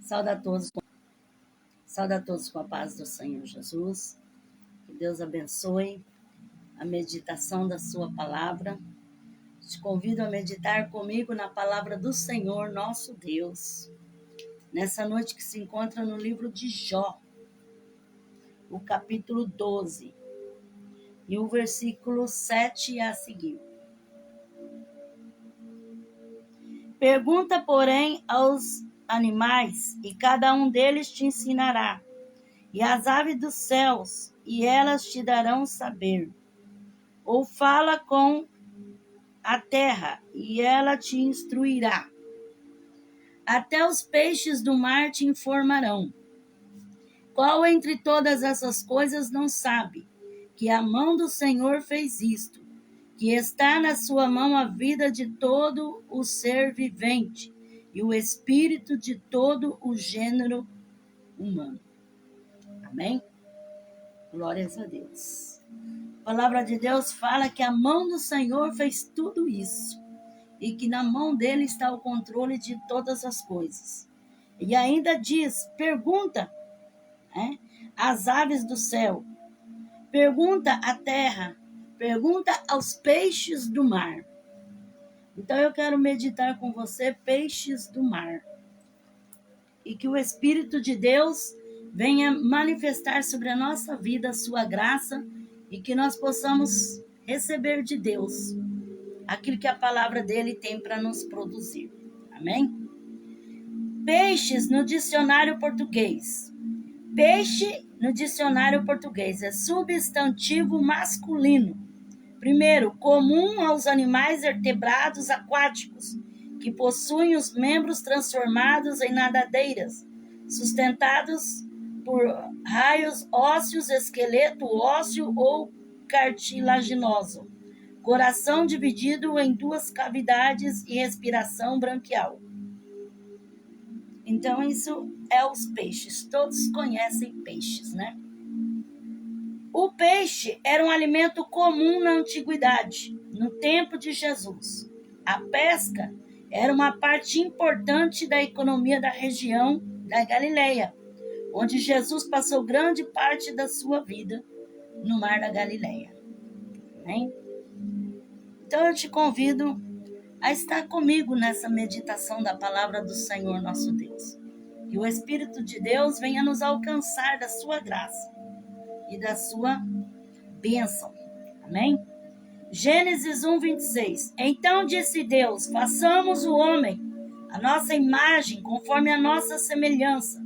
Sauda a todos com a paz do Senhor Jesus. Que Deus abençoe a meditação da sua palavra. Te convido a meditar comigo na palavra do Senhor, nosso Deus. Nessa noite que se encontra no livro de Jó, o capítulo 12, e o versículo 7 a seguir. Pergunta, porém, aos animais, e cada um deles te ensinará, e às aves dos céus, e elas te darão saber. Ou fala com a terra, e ela te instruirá. Até os peixes do mar te informarão. Qual entre todas essas coisas não sabe que a mão do Senhor fez isto, que está na sua mão a vida de todo o ser vivente e o espírito de todo o gênero humano. Amém? Glórias a Deus. A palavra de Deus fala que a mão do Senhor fez tudo isso e que na mão dele está o controle de todas as coisas. E ainda diz, pergunta às aves do céu, pergunta à terra, pergunta aos peixes do mar. Então eu quero meditar com você, peixes do mar. E que o Espírito de Deus venha manifestar sobre a nossa vida a sua graça e que nós possamos receber de Deus aquilo que a palavra dele tem para nos produzir. Amém? Peixes no dicionário português. Peixe no dicionário português é substantivo masculino. Primeiro, comum aos animais vertebrados aquáticos, que possuem os membros transformados em nadadeiras, sustentados por raios ósseos, esqueleto ósseo ou cartilaginoso, coração dividido em duas cavidades e respiração branquial. Então, isso é os peixes. Todos conhecem peixes, né? O peixe era um alimento comum na antiguidade, no tempo de Jesus. A pesca era uma parte importante da economia da região da Galileia, onde Jesus passou grande parte da sua vida no mar da Galileia. Amém? Então eu te convido a estar comigo nessa meditação da palavra do Senhor nosso Deus. Que o Espírito de Deus venha nos alcançar da sua graça e da sua bênção. Amém? Gênesis 1:26. Então disse Deus, façamos o homem, a nossa imagem, conforme a nossa semelhança.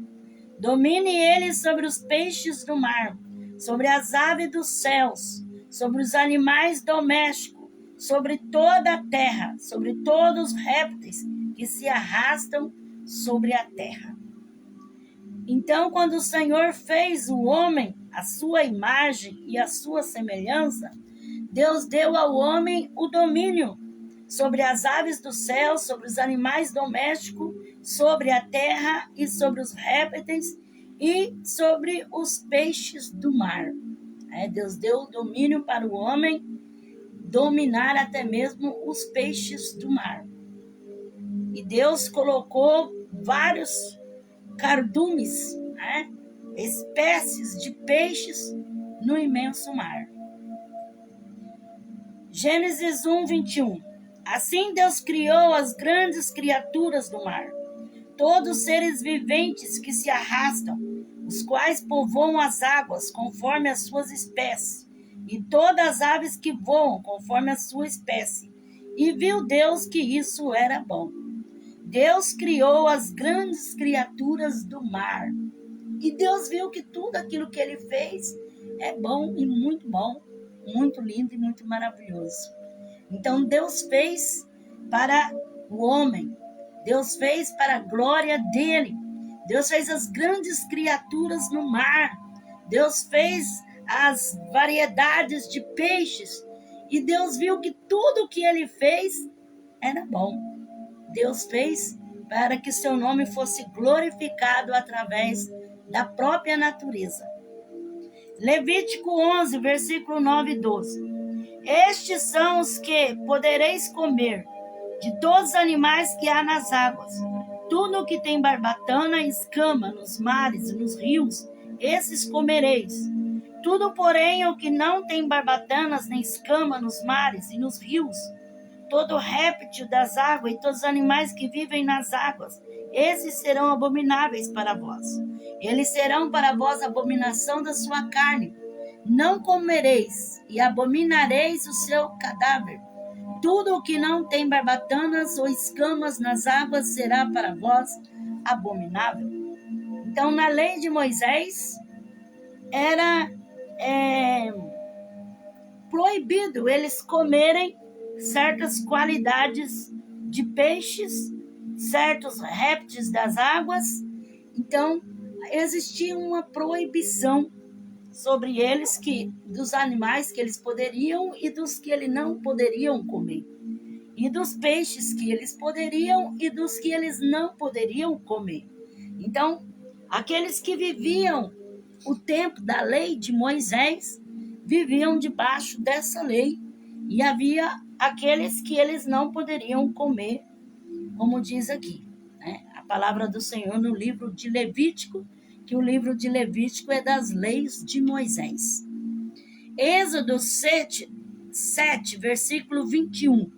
Domine ele sobre os peixes do mar, sobre as aves dos céus, sobre os animais domésticos, sobre toda a terra, sobre todos os répteis que se arrastam sobre a terra. Então, quando o Senhor fez o homem, a sua imagem e a sua semelhança, Deus deu ao homem o domínio sobre as aves do céu, sobre os animais domésticos, sobre a terra e sobre os répteis e sobre os peixes do mar. Deus deu o domínio para o homem dominar até mesmo os peixes do mar. E Deus colocou vários cardumes, espécies de peixes no imenso mar. Gênesis 1:21. Assim Deus criou as grandes criaturas do mar, todos os seres viventes que se arrastam, os quais povoam as águas conforme as suas espécies, e todas as aves que voam conforme a sua espécie. E viu Deus que isso era bom. Deus criou as grandes criaturas do mar. E Deus viu que tudo aquilo que ele fez é bom e muito bom, muito lindo e muito maravilhoso. Então Deus fez para o homem, Deus fez para a glória dele. Deus fez as grandes criaturas no mar. Deus fez as variedades de peixes. E Deus viu que tudo que ele fez era bom. Deus fez para que seu nome fosse glorificado através da própria natureza. Levítico 11, versículo 9 e 12. Estes são os que podereis comer de todos os animais que há nas águas, Tudo que tem barbatana e escama nos mares e nos rios, esses comereis. Tudo, porém, o que não tem barbatanas nem escama nos mares e nos rios, todo réptil das águas e todos os animais que vivem nas águas, esses serão abomináveis para vós. Eles serão para vós abominação da sua carne. Não comereis e abominareis o seu cadáver. Tudo o que não tem barbatanas ou escamas nas águas será para vós abominável. Então, na lei de Moisés, era proibido eles comerem certas qualidades de peixes, certos répteis das águas. Então, existia uma proibição sobre eles, dos animais que eles poderiam e dos que eles não poderiam comer, e dos peixes que eles poderiam e dos que eles não poderiam comer. Então, aqueles que viviam o tempo da lei de Moisés viviam debaixo dessa lei, e havia aqueles que eles não poderiam comer, como diz aqui, né? A palavra do Senhor no livro de Levítico, que o livro de Levítico é das leis de Moisés. Êxodo 7, versículo 21.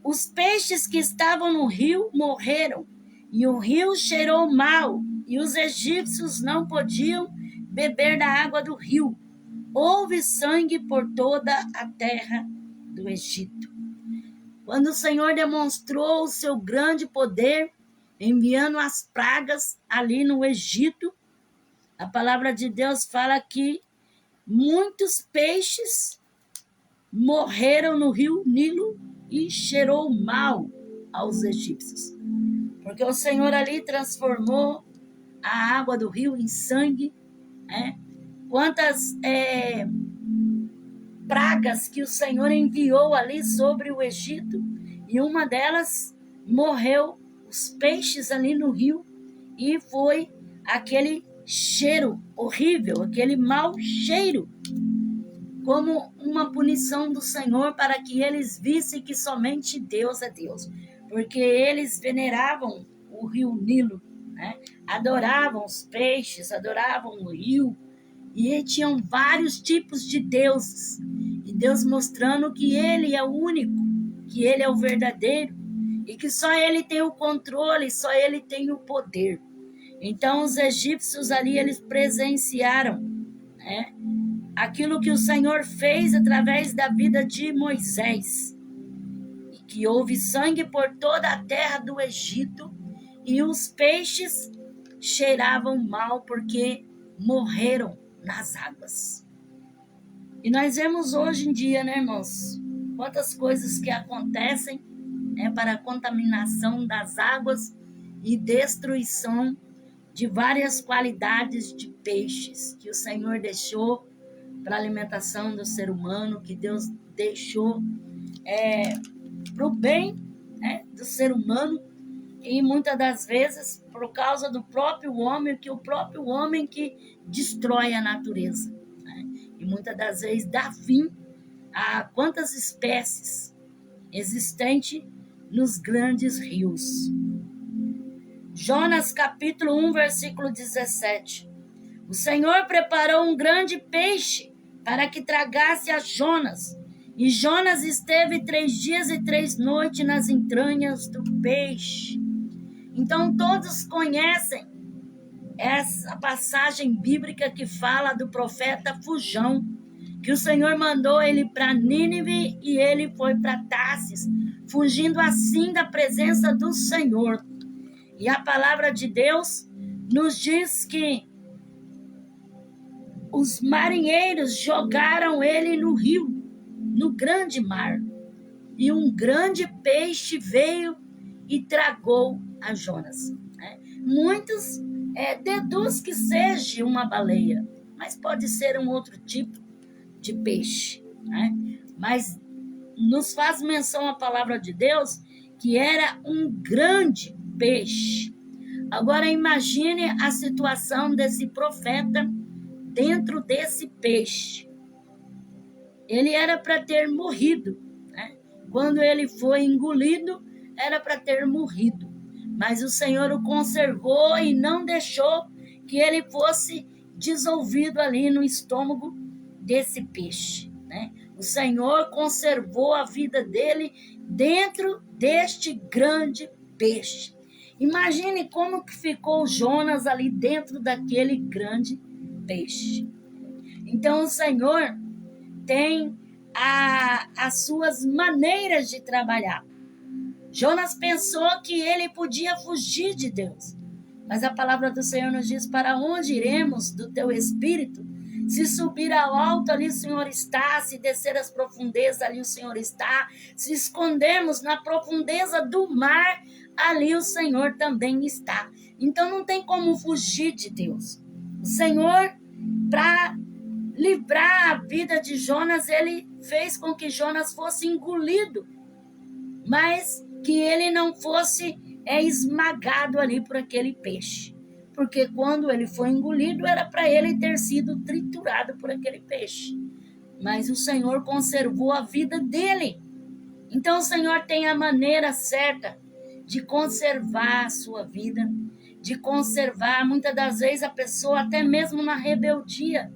Os peixes que estavam no rio morreram, e o rio cheirou mal, e os egípcios não podiam beber da água do rio. Houve sangue por toda a terra do Egito. Quando o Senhor demonstrou o seu grande poder, enviando as pragas ali no Egito, a palavra de Deus fala que muitos peixes morreram no rio Nilo e cheirou mal aos egípcios. Porque o Senhor ali transformou a água do rio em sangue, né? Quantas pragas que o Senhor enviou ali sobre o Egito, e uma delas morreu os peixes ali no rio, e foi aquele cheiro horrível, aquele mau cheiro, como uma punição do Senhor para que eles vissem que somente Deus é Deus, porque eles veneravam o rio Nilo, né? Adoravam os peixes, adoravam o rio, e tinham vários tipos de deuses, e Deus mostrando que Ele é o único, que Ele é o verdadeiro, e que só Ele tem o controle, só Ele tem o poder. Então os egípcios ali, eles presenciaram, né, aquilo que o Senhor fez através da vida de Moisés, e que houve sangue por toda a terra do Egito, e os peixes cheiravam mal porque morreram nas águas. E nós vemos hoje em dia, né, irmãos, quantas coisas que acontecem, né, para a contaminação das águas e destruição de várias qualidades de peixes que o Senhor deixou para a alimentação do ser humano, que Deus deixou para o bem, né, do ser humano, e muitas das vezes por causa do próprio homem, que o próprio homem que destrói a natureza, né? E muitas das vezes dá fim a quantas espécies existentes nos grandes rios. Jonas capítulo 1, versículo 17. O Senhor preparou um grande peixe para que tragasse a Jonas, e Jonas esteve 3 dias e 3 noites nas entranhas do peixe. Então todos conhecem essa passagem bíblica que fala do profeta Fujão, que o Senhor mandou ele para Nínive e ele foi para Tarsis, fugindo assim da presença do Senhor. E a palavra de Deus nos diz que os marinheiros jogaram ele no rio, no grande mar, e um grande peixe veio e tragou a Jonas, né? Muitos deduz que seja uma baleia, mas pode ser um outro tipo de peixe, né? Mas nos faz menção a palavra de Deus que era um grande peixe. Agora imagine a situação desse profeta dentro desse peixe. Ele era para ter morrido, né? Quando ele foi engolido, era para ter morrido. mas o Senhor o conservou e não deixou que ele fosse dissolvido ali no estômago desse peixe, né? O Senhor conservou a vida dele dentro deste grande peixe. Imagine como que ficou Jonas ali dentro daquele grande peixe. Então o Senhor tem as suas maneiras de trabalhar. Jonas pensou que ele podia fugir de Deus, mas a palavra do Senhor nos diz: para onde iremos do teu espírito? Se subir ao alto, ali o Senhor está. Se descer as profundezas, ali o Senhor está. Se escondermos na profundeza do mar, ali o Senhor também está. Então não tem como fugir de Deus. O Senhor, para livrar a vida de Jonas, ele fez com que Jonas fosse engolido, mas que ele não fosse esmagado ali por aquele peixe. Porque quando ele foi engolido, era para ele ter sido triturado por aquele peixe. Mas o Senhor conservou a vida dele. Então o Senhor tem a maneira certa de conservar a sua vida, de conservar, muitas das vezes, a pessoa até mesmo na rebeldia.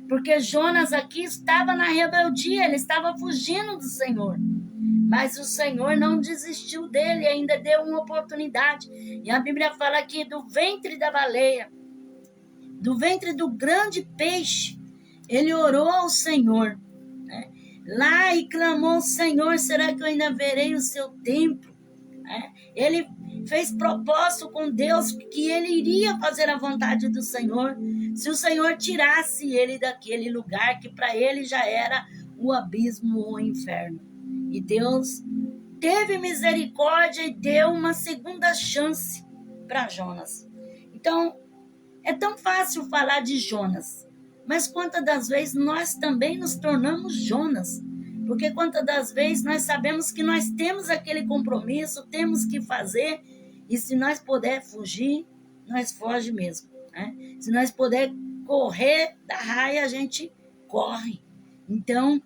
Porque Jonas aqui estava na rebeldia, ele estava fugindo do Senhor. Mas o Senhor não desistiu dele, ainda deu uma oportunidade. E a Bíblia fala que do ventre da baleia, do ventre do grande peixe, ele orou ao Senhor, né? Lá e clamou: Senhor, será que eu ainda verei o seu templo? Ele fez propósito com Deus que ele iria fazer a vontade do Senhor, se o Senhor tirasse ele daquele lugar que para ele já era o abismo ou o inferno. E Deus teve misericórdia e deu uma segunda chance para Jonas. Então, é tão fácil falar de Jonas, mas quantas das vezes nós também nos tornamos Jonas? Porque quantas das vezes nós sabemos que nós temos aquele compromisso, temos que fazer, e se nós puder fugir, nós foge mesmo, né? Se nós puder correr da raia, a gente corre. Então,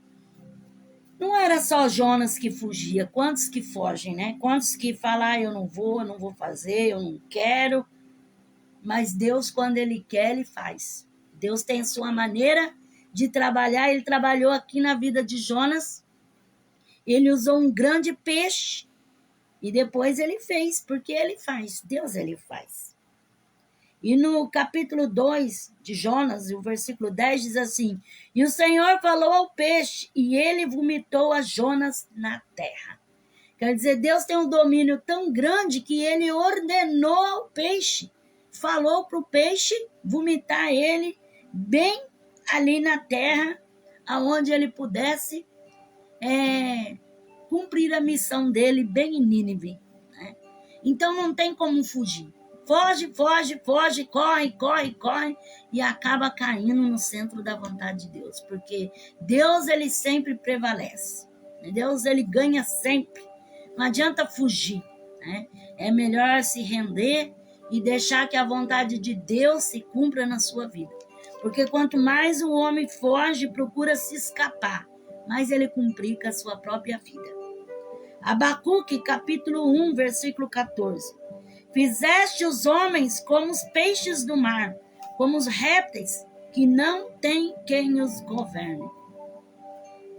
não era só Jonas que fugia, quantos que fogem, né? Quantos que falam: eu não vou fazer, eu não quero. Mas Deus, quando Ele quer, Ele faz. Deus tem a sua maneira de trabalhar. Ele trabalhou aqui na vida de Jonas. Ele usou um grande peixe e depois Ele fez, porque Ele faz. Deus, Ele faz. E no capítulo 2 de Jonas, o versículo 10 diz assim: e o Senhor falou ao peixe, e ele vomitou a Jonas na terra. Quer dizer, Deus tem um domínio tão grande que ele ordenou ao peixe, falou para o peixe vomitar ele bem ali na terra, aonde ele pudesse cumprir a missão dele bem em Nínive, né? Então não tem como fugir. Foge, corre, e acaba caindo no centro da vontade de Deus, porque Deus, ele sempre prevalece, Deus, ele ganha sempre, não adianta fugir, né? É melhor se render e deixar que a vontade de Deus se cumpra na sua vida, porque quanto mais o homem foge, procura se escapar, mais ele complica a sua própria vida. Abacuque, capítulo 1, versículo 14. Fizeste os homens como os peixes do mar, como os répteis, que não tem quem os governe.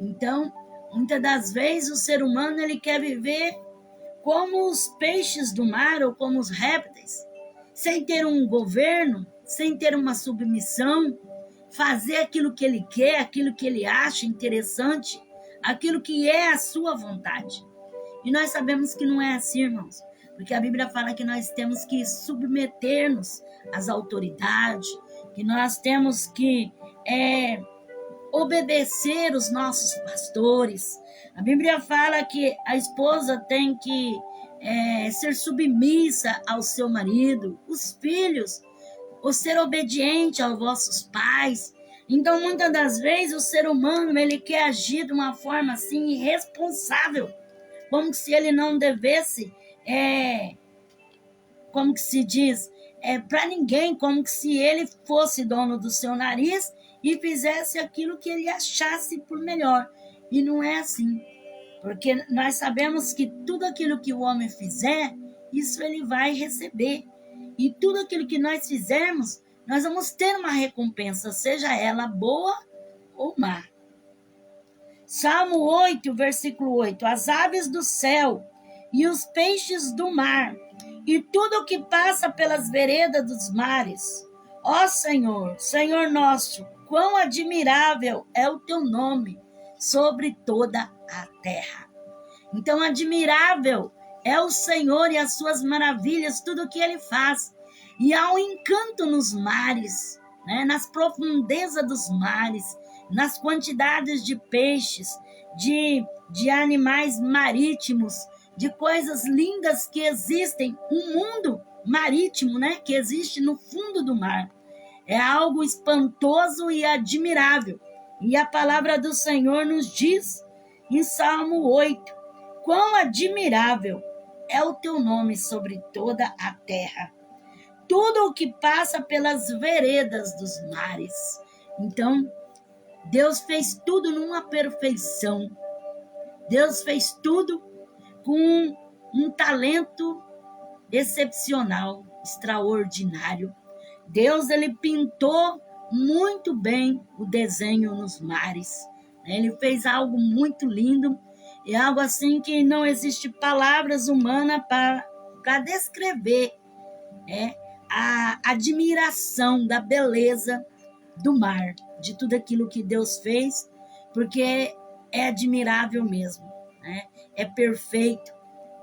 Então, muitas das vezes o ser humano, ele quer viver como os peixes do mar ou como os répteis, sem ter um governo, sem ter uma submissão, fazer aquilo que ele quer, aquilo que ele acha interessante, aquilo que é a sua vontade. E nós sabemos que não é assim, irmãos. Porque a Bíblia fala que nós temos que submeter-nos às autoridades, que nós temos que obedecer os nossos pastores. A Bíblia fala que a esposa tem que ser submissa ao seu marido, os filhos, ou ser obediente aos vossos pais. Então, muitas das vezes, o ser humano, ele quer agir de uma forma assim irresponsável, como se ele não devesse como que se diz, para ninguém, como que se ele fosse dono do seu nariz e fizesse aquilo que ele achasse por melhor. E não é assim, porque nós sabemos que tudo aquilo que o homem fizer, isso ele vai receber. E tudo aquilo que nós fizermos, nós vamos ter uma recompensa, seja ela boa ou má. Salmo 8, versículo 8. As aves do céu e os peixes do mar, e tudo o que passa pelas veredas dos mares. Ó Senhor, Senhor nosso, quão admirável é o teu nome sobre toda a terra. Então, admirável é o Senhor e as suas maravilhas, tudo o que ele faz. E há um encanto nos mares, né? Nas profundezas dos mares, nas quantidades de peixes, de animais marítimos, de coisas lindas que existem, um mundo marítimo, né? Que existe no fundo do mar. É algo espantoso e admirável. E a palavra do Senhor nos diz em Salmo 8, quão admirável é o teu nome sobre toda a terra. Tudo o que passa pelas veredas dos mares. Então, Deus fez tudo numa perfeição. Deus fez tudo com um talento excepcional, extraordinário. Deus, ele pintou muito bem o desenho nos mares. Ele fez algo muito lindo, e algo assim que não existe palavras humanas para descrever a admiração da beleza do mar, de tudo aquilo que Deus fez, porque é admirável mesmo, né? É perfeito,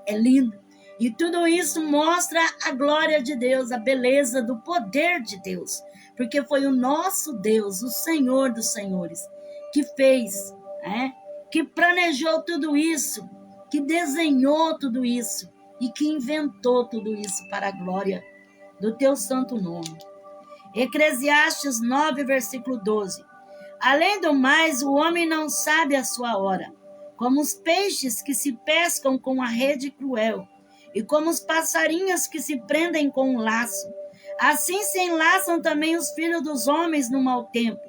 é lindo. E tudo isso mostra a glória de Deus, a beleza do poder de Deus, porque foi o nosso Deus, o Senhor dos Senhores, que fez, que planejou tudo isso, que desenhou tudo isso e que inventou tudo isso para a glória do teu santo nome. Eclesiastes 9, versículo 12. Além do mais, o homem não sabe a sua hora, como os peixes que se pescam com a rede cruel, e como os passarinhos que se prendem com um laço. Assim se enlaçam também os filhos dos homens no mau tempo,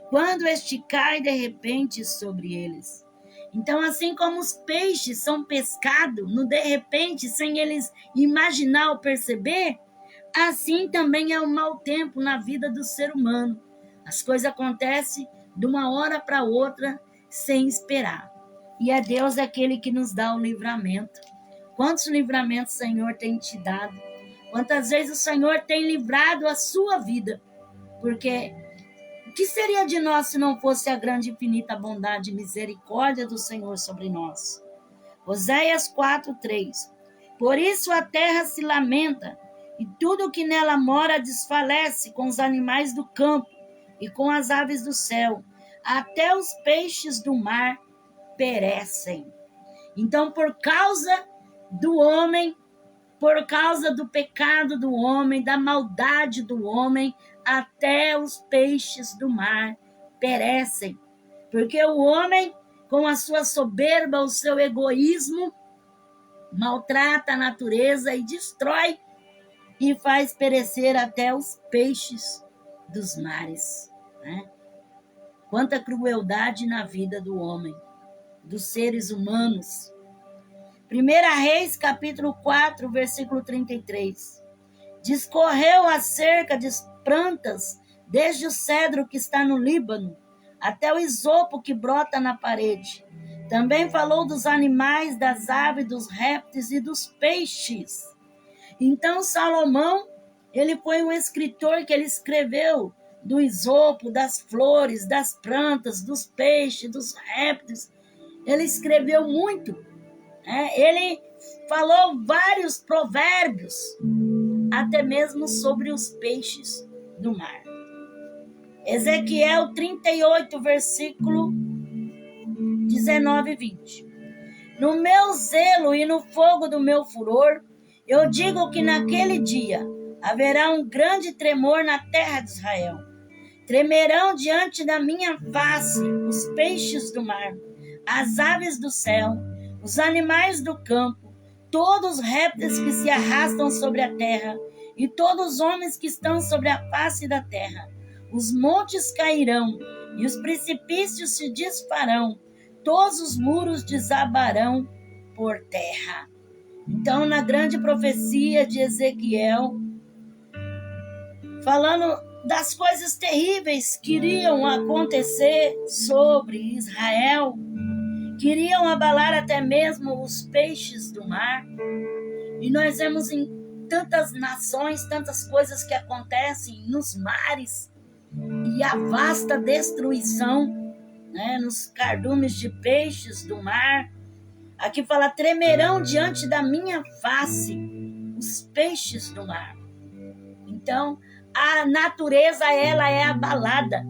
quando este cai de repente sobre eles. Então, assim como os peixes são pescados no de repente, sem eles imaginar ou perceber, assim também é o mau tempo na vida do ser humano. As coisas acontecem de uma hora para outra, sem esperar. E é Deus aquele que nos dá o livramento. Quantos livramentos o Senhor tem te dado? Quantas vezes o Senhor tem livrado a sua vida? Porque o que seria de nós se não fosse a grande e infinita bondade e misericórdia do Senhor sobre nós? Oséias 4:3. Por isso a terra se lamenta, e tudo o que nela mora desfalece com os animais do campo e com as aves do céu. Até os peixes do mar perecem. Então, por causa do homem, por causa do pecado do homem, da maldade do homem, até os peixes do mar perecem. Porque o homem, com a sua soberba, o seu egoísmo, maltrata a natureza e destrói e faz perecer até os peixes dos mares. Né? Quanta crueldade na vida do homem, dos seres humanos. 1 Reis, capítulo 4, versículo 33. Discorreu acerca de plantas, desde o cedro que está no Líbano, até o isopo que brota na parede. Também falou dos animais, das aves, dos répteis e dos peixes. Então, Salomão, ele foi um escritor que ele escreveu do isopo, das flores, das plantas, dos peixes, dos répteis. Ele escreveu muito. Ele falou vários provérbios, até mesmo sobre os peixes do mar. Ezequiel 38, versículo 19 e 20. No meu zelo e no fogo do meu furor, eu digo que naquele dia haverá um grande tremor na terra de Israel. Tremerão diante da minha face os peixes do mar, as aves do céu, os animais do campo, todos os répteis que se arrastam sobre a terra, e todos os homens que estão sobre a face da terra. Os montes cairão, e os precipícios se desfarão, todos os muros desabarão por terra. Então, na grande profecia de Ezequiel, falando das coisas terríveis que iriam acontecer sobre Israel, que iriam abalar até mesmo os peixes do mar. E nós vemos em tantas nações, tantas coisas que acontecem nos mares, e a vasta destruição, né, nos cardumes de peixes do mar. Aqui fala: tremerão diante da minha face os peixes do mar. Então, a natureza, ela é abalada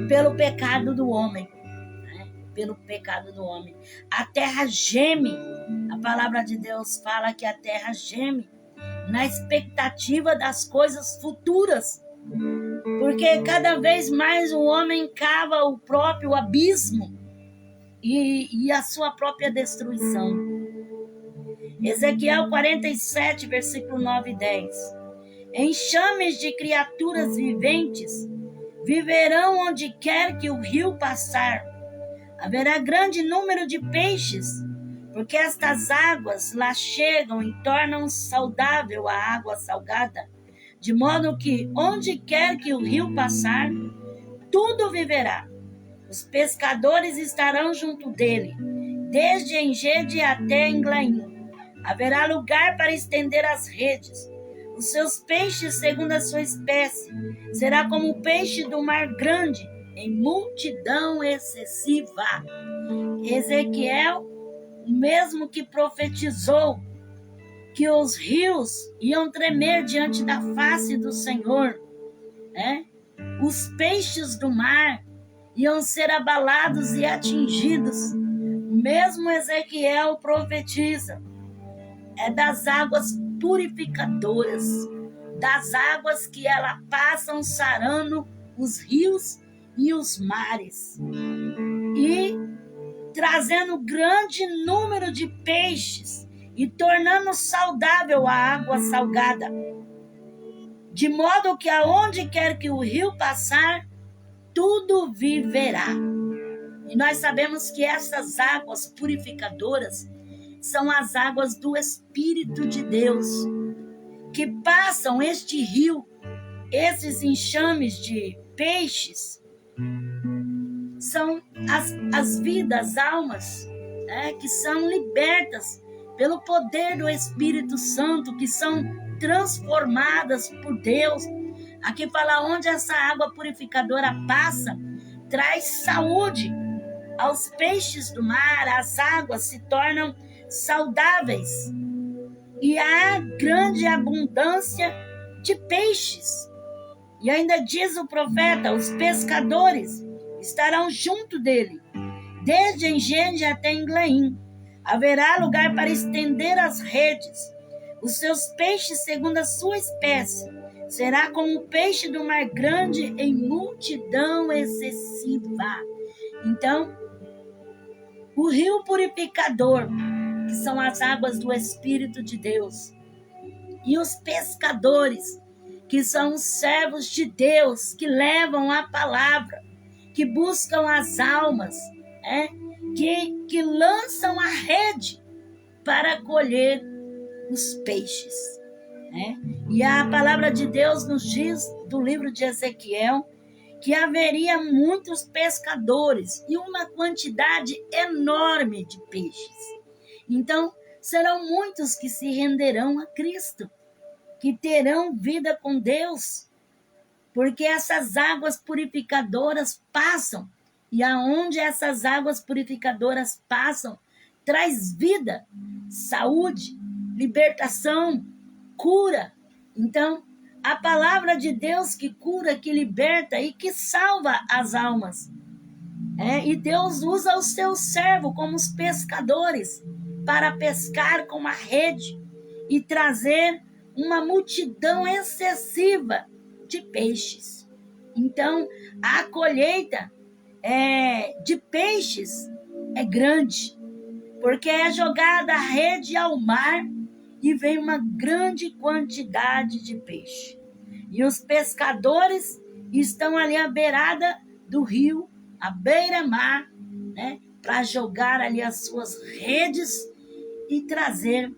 pelo pecado do homem, né? Pelo pecado do homem. A terra geme. A palavra de Deus fala que a terra geme na expectativa das coisas futuras, porque cada vez mais o homem cava o próprio abismo e a sua própria destruição. Ezequiel 47, versículo 9 e 10. Enxames de criaturas viventes viverão onde quer que o rio passar. Haverá grande número de peixes, porque estas águas lá chegam e tornam saudável a água salgada, de modo que onde quer que o rio passar, tudo viverá. Os pescadores estarão junto dele, desde Engede até Englaim. Haverá lugar para estender as redes. Os seus peixes, segundo a sua espécie, será como o peixe do mar grande, em multidão excessiva. Ezequiel, o mesmo que profetizou que os rios iam tremer diante da face do Senhor, né? Os peixes do mar iam ser abalados e atingidos. Mesmo Ezequiel profetiza das águas purificadoras, das águas que ela passam sarando os rios e os mares, e trazendo grande número de peixes e tornando saudável a água salgada, de modo que aonde quer que o rio passar, tudo viverá. E nós sabemos que essas águas purificadoras são as águas do Espírito de Deus, que passam este rio, esses enxames de peixes, são as vidas, almas, né, que são libertas pelo poder do Espírito Santo, que são transformadas por Deus. Aqui fala: onde essa água purificadora passa, traz saúde aos peixes do mar, as águas se tornam saudáveis e há grande abundância de peixes. E ainda diz o profeta: os pescadores estarão junto dele, desde Engede até Englaim. Haverá lugar para estender as redes. Os seus peixes, segundo a sua espécie, será como o peixe do mar grande, em multidão excessiva. Então, o rio purificador, que são as águas do Espírito de Deus, e os pescadores, que são os servos de Deus, que levam a palavra, que buscam as almas, que lançam a rede para colher os peixes. E a palavra de Deus nos diz, do livro de Ezequiel, que haveria muitos pescadores e uma quantidade enorme de peixes. Então, serão muitos que se renderão a Cristo, que terão vida com Deus, porque essas águas purificadoras passam, e aonde essas águas purificadoras passam, traz vida, saúde, libertação, cura. Então, a palavra de Deus que cura, que liberta e que salva as almas. E Deus usa o seu servo como os pescadores para pescar com a rede e trazer uma multidão excessiva de peixes. Então, a colheita de peixes é grande, porque é jogada a rede ao mar e vem uma grande quantidade de peixe. E os pescadores estão ali à beirada do rio, à beira-mar, para jogar ali as suas redes e trazer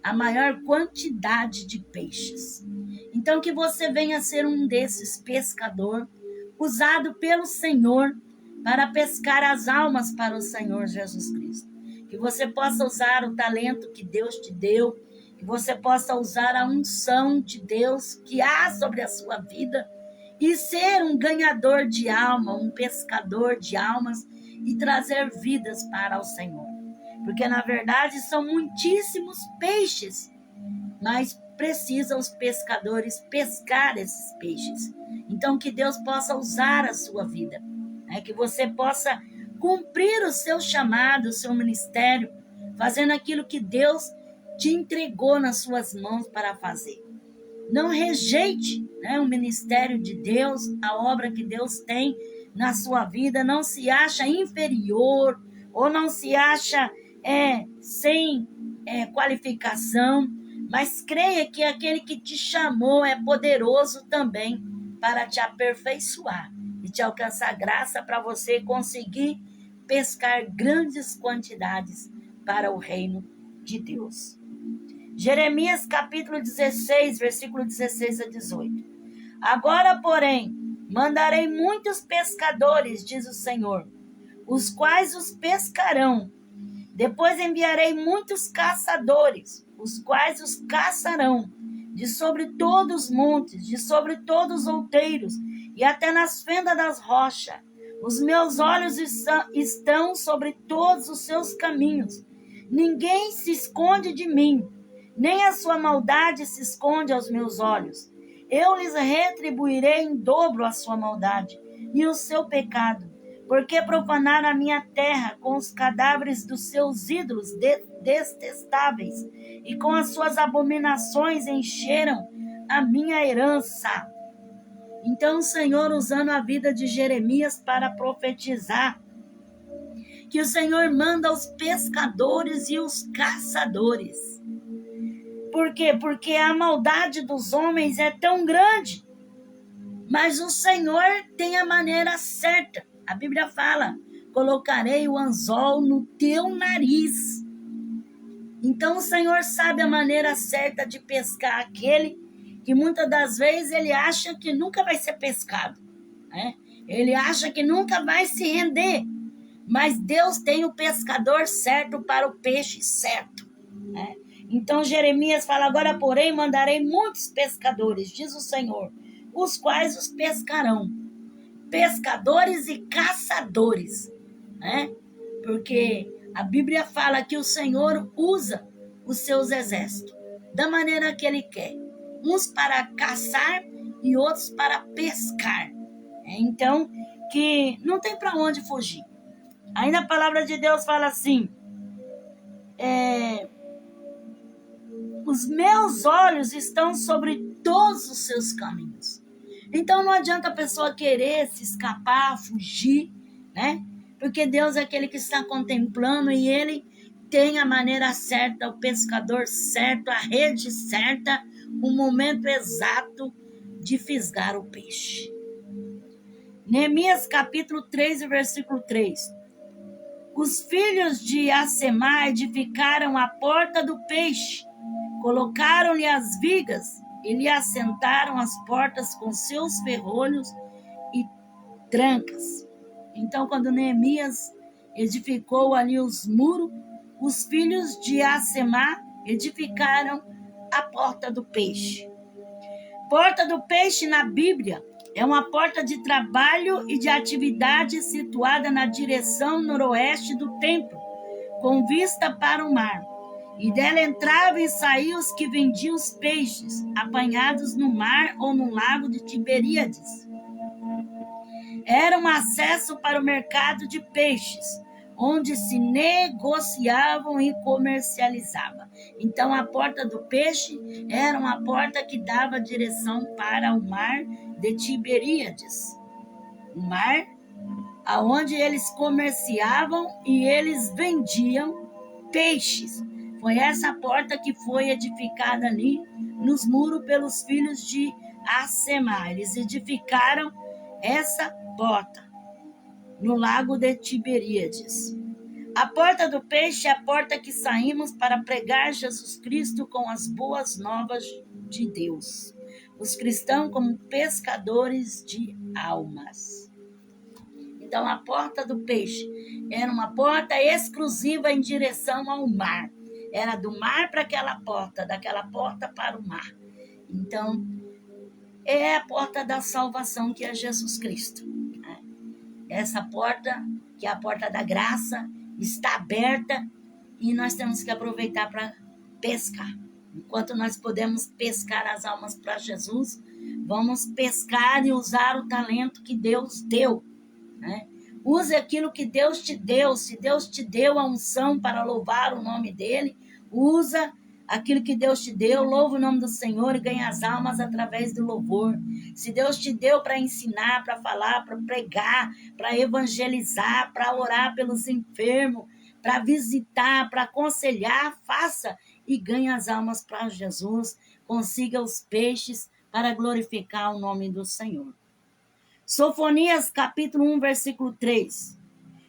a maior quantidade de peixes. Então, que você venha ser um desses pescador, usado pelo Senhor para pescar as almas para o Senhor Jesus Cristo. Que você possa usar o talento que Deus te deu, que você possa usar a unção de Deus que há sobre a sua vida e ser um ganhador de alma, um pescador de almas e trazer vidas para o Senhor. Porque, na verdade, são muitíssimos peixes, mas precisam os pescadores pescar esses peixes. Então, que Deus possa usar a sua vida, né? Que você possa cumprir o seu chamado, o seu ministério, fazendo aquilo que Deus te entregou nas suas mãos para fazer. Não rejeite, né, o ministério de Deus, a obra que Deus tem na sua vida. Não se acha inferior ou não se acha sem qualificação, mas creia que aquele que te chamou é poderoso também para te aperfeiçoar e te alcançar graça para você conseguir pescar grandes quantidades para o reino de Deus. Jeremias capítulo 16, versículo 16 a 18. Agora, porém, mandarei muitos pescadores, diz o Senhor, os quais os pescarão. Depois enviarei muitos caçadores, os quais os caçarão, de sobre todos os montes, de sobre todos os outeiros, e até nas fendas das rochas. Os meus olhos estão sobre todos os seus caminhos. Ninguém se esconde de mim, nem a sua maldade se esconde aos meus olhos. Eu lhes retribuirei em dobro a sua maldade e o seu pecado, porque profanaram a minha terra com os cadáveres dos seus ídolos detestáveis, e com as suas abominações encheram a minha herança. Então o Senhor, usando a vida de Jeremias para profetizar, que o Senhor manda os pescadores e os caçadores. Por quê? Porque a maldade dos homens é tão grande, mas o Senhor tem a maneira certa. A Bíblia fala, colocarei o anzol no teu nariz. Então o Senhor sabe a maneira certa de pescar aquele que muitas das vezes ele acha que nunca vai ser pescado, né? Ele acha que nunca vai se render, mas Deus tem o pescador certo para o peixe certo, né? Então Jeremias fala, agora porém mandarei muitos pescadores, diz o Senhor, os quais os pescarão. Pescadores e caçadores, né? Porque a Bíblia fala que o Senhor usa os seus exércitos da maneira que Ele quer. Uns para caçar e outros para pescar. Então, que não tem para onde fugir. Ainda a palavra de Deus fala assim, os meus olhos estão sobre todos os seus caminhos. Então não adianta a pessoa querer se escapar, fugir, né? Porque Deus é aquele que está contemplando e Ele tem a maneira certa, o pescador certo, a rede certa, o momento exato de fisgar o peixe. Neemias capítulo 3, versículo 3. Os filhos de Acemá edificaram a porta do peixe, colocaram-lhe as vigas e lhe assentaram as portas com seus ferrolhos e trancas. Então, quando Neemias edificou ali os muros, os filhos de Acemá edificaram a porta do peixe. Porta do peixe na Bíblia é uma porta de trabalho e de atividade situada na direção noroeste do templo, com vista para o mar. E dela entravam e saíam os que vendiam os peixes, apanhados no mar ou no lago de Tiberíades. Era um acesso para o mercado de peixes, onde se negociavam e comercializavam. Então, a porta do peixe era uma porta que dava direção para o mar de Tiberíades. O mar onde eles comerciavam e eles vendiam peixes. Foi essa porta que foi edificada ali nos muros pelos filhos de Acemá. Eles edificaram essa porta no lago de Tiberíades. A porta do peixe é a porta que saímos para pregar Jesus Cristo com as boas novas de Deus. Os cristãos como pescadores de almas. Então, a porta do peixe era uma porta exclusiva em direção ao mar. Era do mar para aquela porta, daquela porta para o mar. Então, é a porta da salvação, que é Jesus Cristo. Essa porta, que é a porta da graça, está aberta e nós temos que aproveitar para pescar. Enquanto nós podemos pescar as almas para Jesus, vamos pescar e usar o talento que Deus deu. Use aquilo que Deus te deu. Se Deus te deu a unção para louvar o nome dele, usa aquilo que Deus te deu, louva o nome do Senhor e ganha as almas através do louvor. Se Deus te deu para ensinar, para falar, para pregar, para evangelizar, para orar pelos enfermos, para visitar, para aconselhar, faça e ganhe as almas para Jesus. Consiga os peixes para glorificar o nome do Senhor. Sofonias capítulo 1, versículo 3.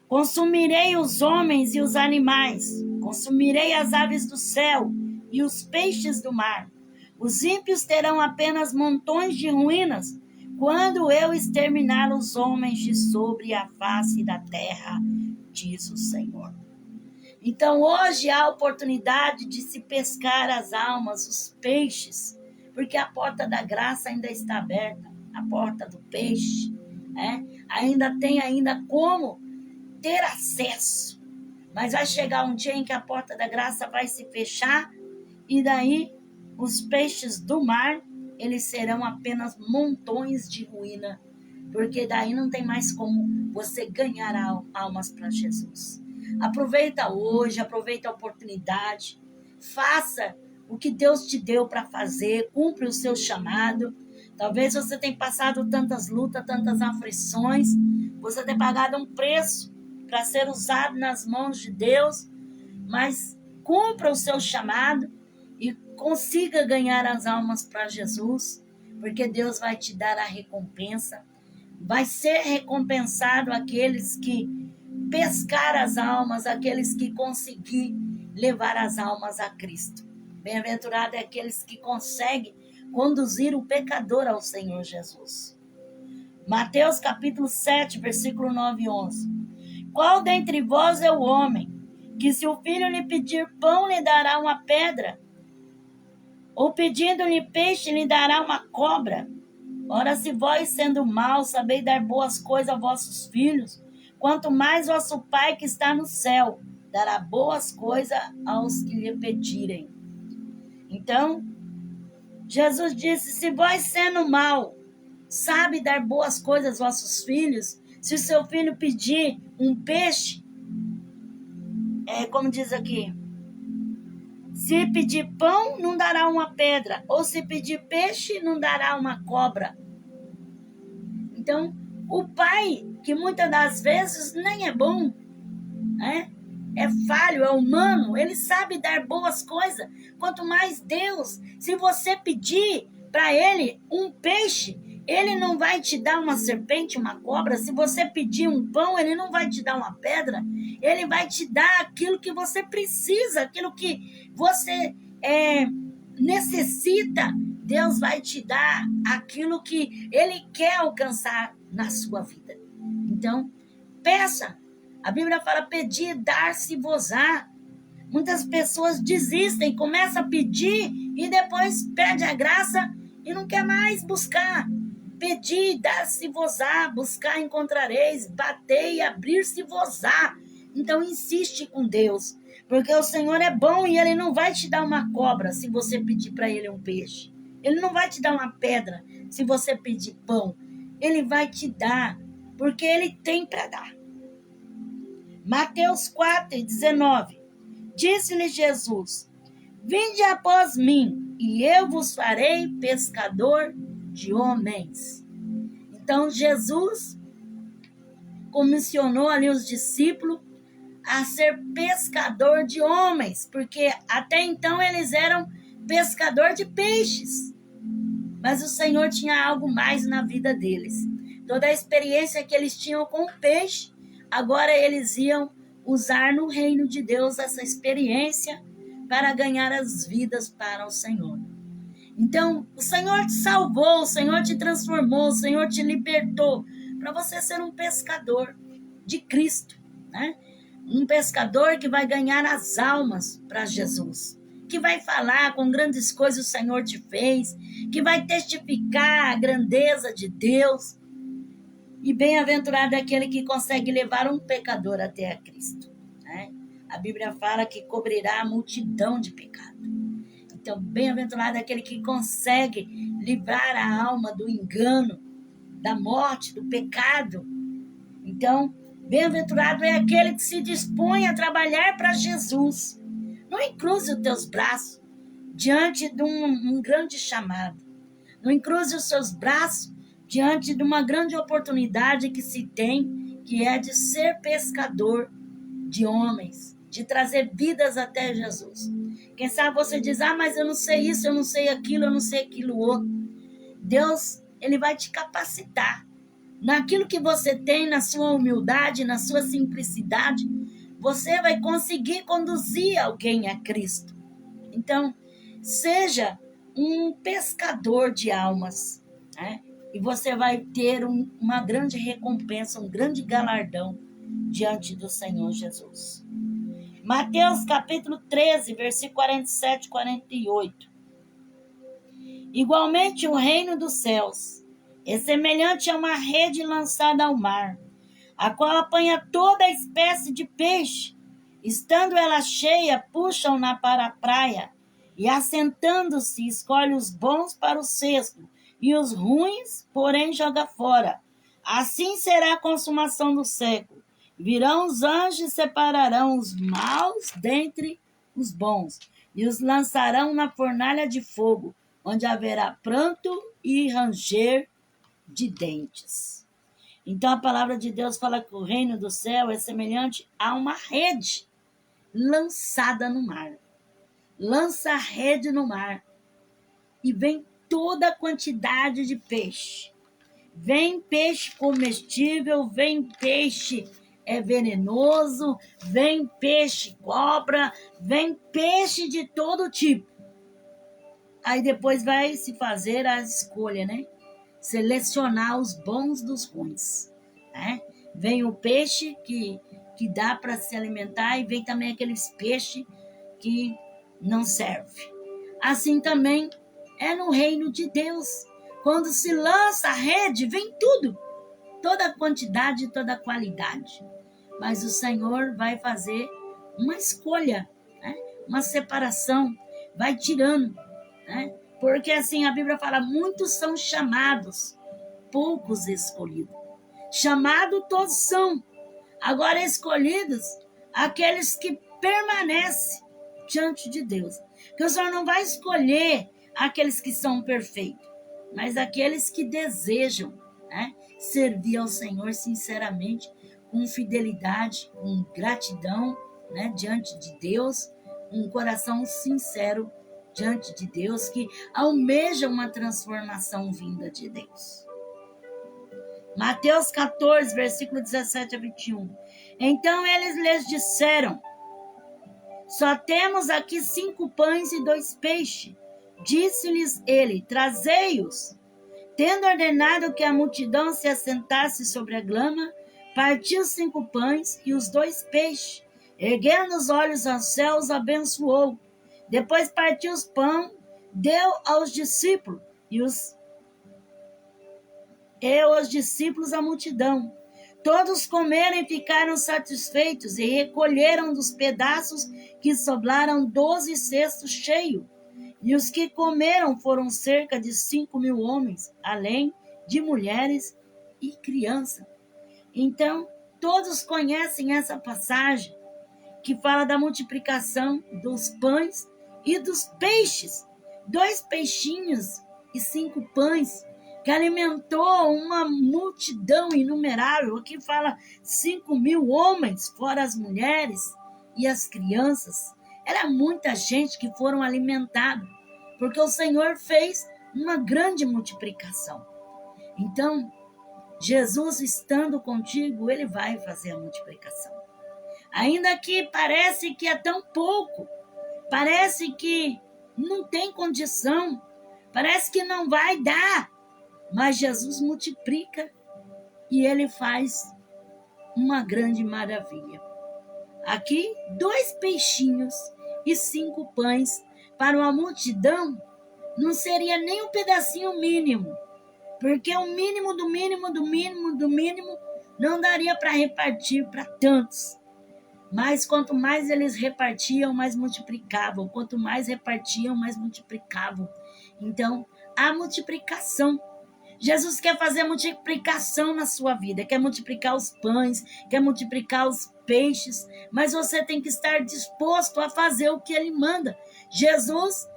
Consumirei os homens e os animais, consumirei as aves do céu e os peixes do mar. Os ímpios terão apenas montões de ruínas, quando eu exterminar os homens de sobre a face da terra, diz o Senhor. Então hoje há a oportunidade de se pescar as almas, os peixes, porque a porta da graça ainda está aberta, a porta do peixe, ainda tem como ter acesso. Mas vai chegar um dia em que a porta da graça vai se fechar e daí os peixes do mar, eles serão apenas montões de ruína, porque daí não tem mais como você ganhar almas para Jesus. Aproveita hoje, aproveita a oportunidade, faça o que Deus te deu para fazer, cumpre o seu chamado. Talvez você tenha passado tantas lutas, tantas aflições, você tenha pagado um preço para ser usado nas mãos de Deus, mas cumpra o seu chamado e consiga ganhar as almas para Jesus, porque Deus vai te dar a recompensa. Vai ser recompensado aqueles que pescar as almas, aqueles que conseguir levar as almas a Cristo. Bem-aventurado é aqueles que conseguem conduzir o pecador ao Senhor Jesus. Mateus capítulo 7, versículo 9 e 11. Qual dentre vós é o homem que, se o filho lhe pedir pão, lhe dará uma pedra? Ou pedindo-lhe peixe, lhe dará uma cobra? Ora, se vós, sendo maus, sabeis dar boas coisas a vossos filhos, quanto mais vosso Pai que está no céu dará boas coisas aos que lhe pedirem. Então, Jesus disse, se vós, sendo mau, sabe dar boas coisas aos vossos filhos, se o seu filho pedir um peixe, como diz aqui, se pedir pão, não dará uma pedra, ou se pedir peixe, não dará uma cobra. Então, o pai, que muitas das vezes nem é bom, é falho, é humano, ele sabe dar boas coisas. Quanto mais Deus, se você pedir para ele um peixe, ele não vai te dar uma serpente, uma cobra. Se você pedir um pão, ele não vai te dar uma pedra. Ele vai te dar aquilo que você precisa, aquilo que você necessita. Deus vai te dar aquilo que ele quer alcançar na sua vida. Então, peça. A Bíblia fala, pedir, dar-se-vos-á. Muitas pessoas desistem, começam a pedir e depois perde a graça e não quer mais buscar. Pedir, dar-se-vos-á, buscar, encontrareis, bater e abrir-se-vos-á. Então, insiste com Deus, porque o Senhor é bom e ele não vai te dar uma cobra se você pedir para ele um peixe. Ele não vai te dar uma pedra se você pedir pão. Ele vai te dar, porque ele tem para dar. Mateus 4, 19. Disse-lhe Jesus, vinde após mim, e eu vos farei pescador de homens. Então, Jesus comissionou ali os discípulos a ser pescador de homens, porque até então eles eram pescador de peixes. Mas o Senhor tinha algo mais na vida deles. Toda a experiência que eles tinham com o peixe, agora eles iam usar no reino de Deus essa experiência para ganhar as vidas para o Senhor. Então, o Senhor te salvou, o Senhor te transformou, o Senhor te libertou para você ser um pescador de Cristo, né? Um pescador que vai ganhar as almas para Jesus, que vai falar com grandes coisas o Senhor te fez, que vai testificar a grandeza de Deus. E bem-aventurado é aquele que consegue levar um pecador até a Cristo, né? A Bíblia fala que cobrirá a multidão de pecado. Então, bem-aventurado é aquele que consegue livrar a alma do engano, da morte, do pecado. Então, bem-aventurado é aquele que se dispõe a trabalhar para Jesus. Não encruze os teus braços diante de um grande chamado. Não encruze os seus braços diante de uma grande oportunidade que se tem, que é de ser pescador de homens, de trazer vidas até Jesus. Quem sabe você diz, mas eu não sei isso, eu não sei aquilo, eu não sei aquilo outro. Deus, Ele vai te capacitar. Naquilo que você tem, na sua humildade, na sua simplicidade, você vai conseguir conduzir alguém a Cristo. Então, seja um pescador de almas, né? E você vai ter uma grande recompensa, um grande galardão diante do Senhor Jesus. Mateus capítulo 13, versículo 47 e 48. Igualmente o reino dos céus é semelhante a uma rede lançada ao mar, a qual apanha toda espécie de peixe. Estando ela cheia, puxam-na para a praia, e assentando-se, escolhe os bons para o cesto, e os ruins, porém, joga fora. Assim será a consumação do século. Virão os anjos e separarão os maus dentre os bons, e os lançarão na fornalha de fogo, onde haverá pranto e ranger de dentes. Então a palavra de Deus fala que o reino do céu é semelhante a uma rede lançada no mar. Lança a rede no mar e vem toda a quantidade de peixe. Vem peixe comestível, vem peixe venenoso, vem peixe cobra, vem peixe de todo tipo. Aí depois vai se fazer a escolha, né? Selecionar os bons dos ruins, né? Vem o peixe que dá para se alimentar e vem também aqueles peixes que não serve. Assim também é no reino de Deus. Quando se lança a rede, vem tudo, toda a quantidade, toda a qualidade. Mas o Senhor vai fazer uma escolha, né? Uma separação, vai tirando, né? Porque assim a Bíblia fala, muitos são chamados, poucos escolhidos. Chamados todos são, agora escolhidos aqueles que permanecem diante de Deus. Que o Senhor não vai escolher aqueles que são perfeitos, mas aqueles que desejam, né, servir ao Senhor sinceramente, com fidelidade, com gratidão, né, diante de Deus, um coração sincero diante de Deus, que almeja uma transformação vinda de Deus. Mateus 14, versículo 17 a 21. Então eles lhes disseram, só temos aqui 5 pães e 2 peixes. Disse-lhes ele, trazei-os. Tendo ordenado que a multidão se assentasse sobre a grama, partiu 5 pães e os 2 peixes. Erguendo os olhos aos céus, abençoou. Depois partiu os pães, deu aos discípulos e aos discípulos a multidão. Todos comeram e ficaram satisfeitos e recolheram dos pedaços que sobraram 12 cestos cheios. E os que comeram foram cerca de 5.000 homens, além de mulheres e crianças. Então, todos conhecem essa passagem que fala da multiplicação dos pães e dos peixes. 2 peixinhos e 5 pães, que alimentou uma multidão inumerável. Aqui fala 5.000 homens, fora as mulheres e as crianças. Era muita gente que foram alimentados, porque o Senhor fez uma grande multiplicação. Então, Jesus estando contigo, Ele vai fazer a multiplicação. Ainda que parece que é tão pouco, parece que não tem condição, parece que não vai dar, mas Jesus multiplica e ele faz uma grande maravilha. Aqui, 2 peixinhos e 5 pães para uma multidão não seria nem um pedacinho mínimo, porque o mínimo do mínimo do mínimo do mínimo não daria para repartir para tantos. Mas quanto mais eles repartiam, mais multiplicavam. Quanto mais repartiam, mais multiplicavam. Então, a multiplicação. Jesus quer fazer multiplicação na sua vida, quer multiplicar os pães, quer multiplicar os peixes, mas você tem que estar disposto a fazer o que ele manda. Jesus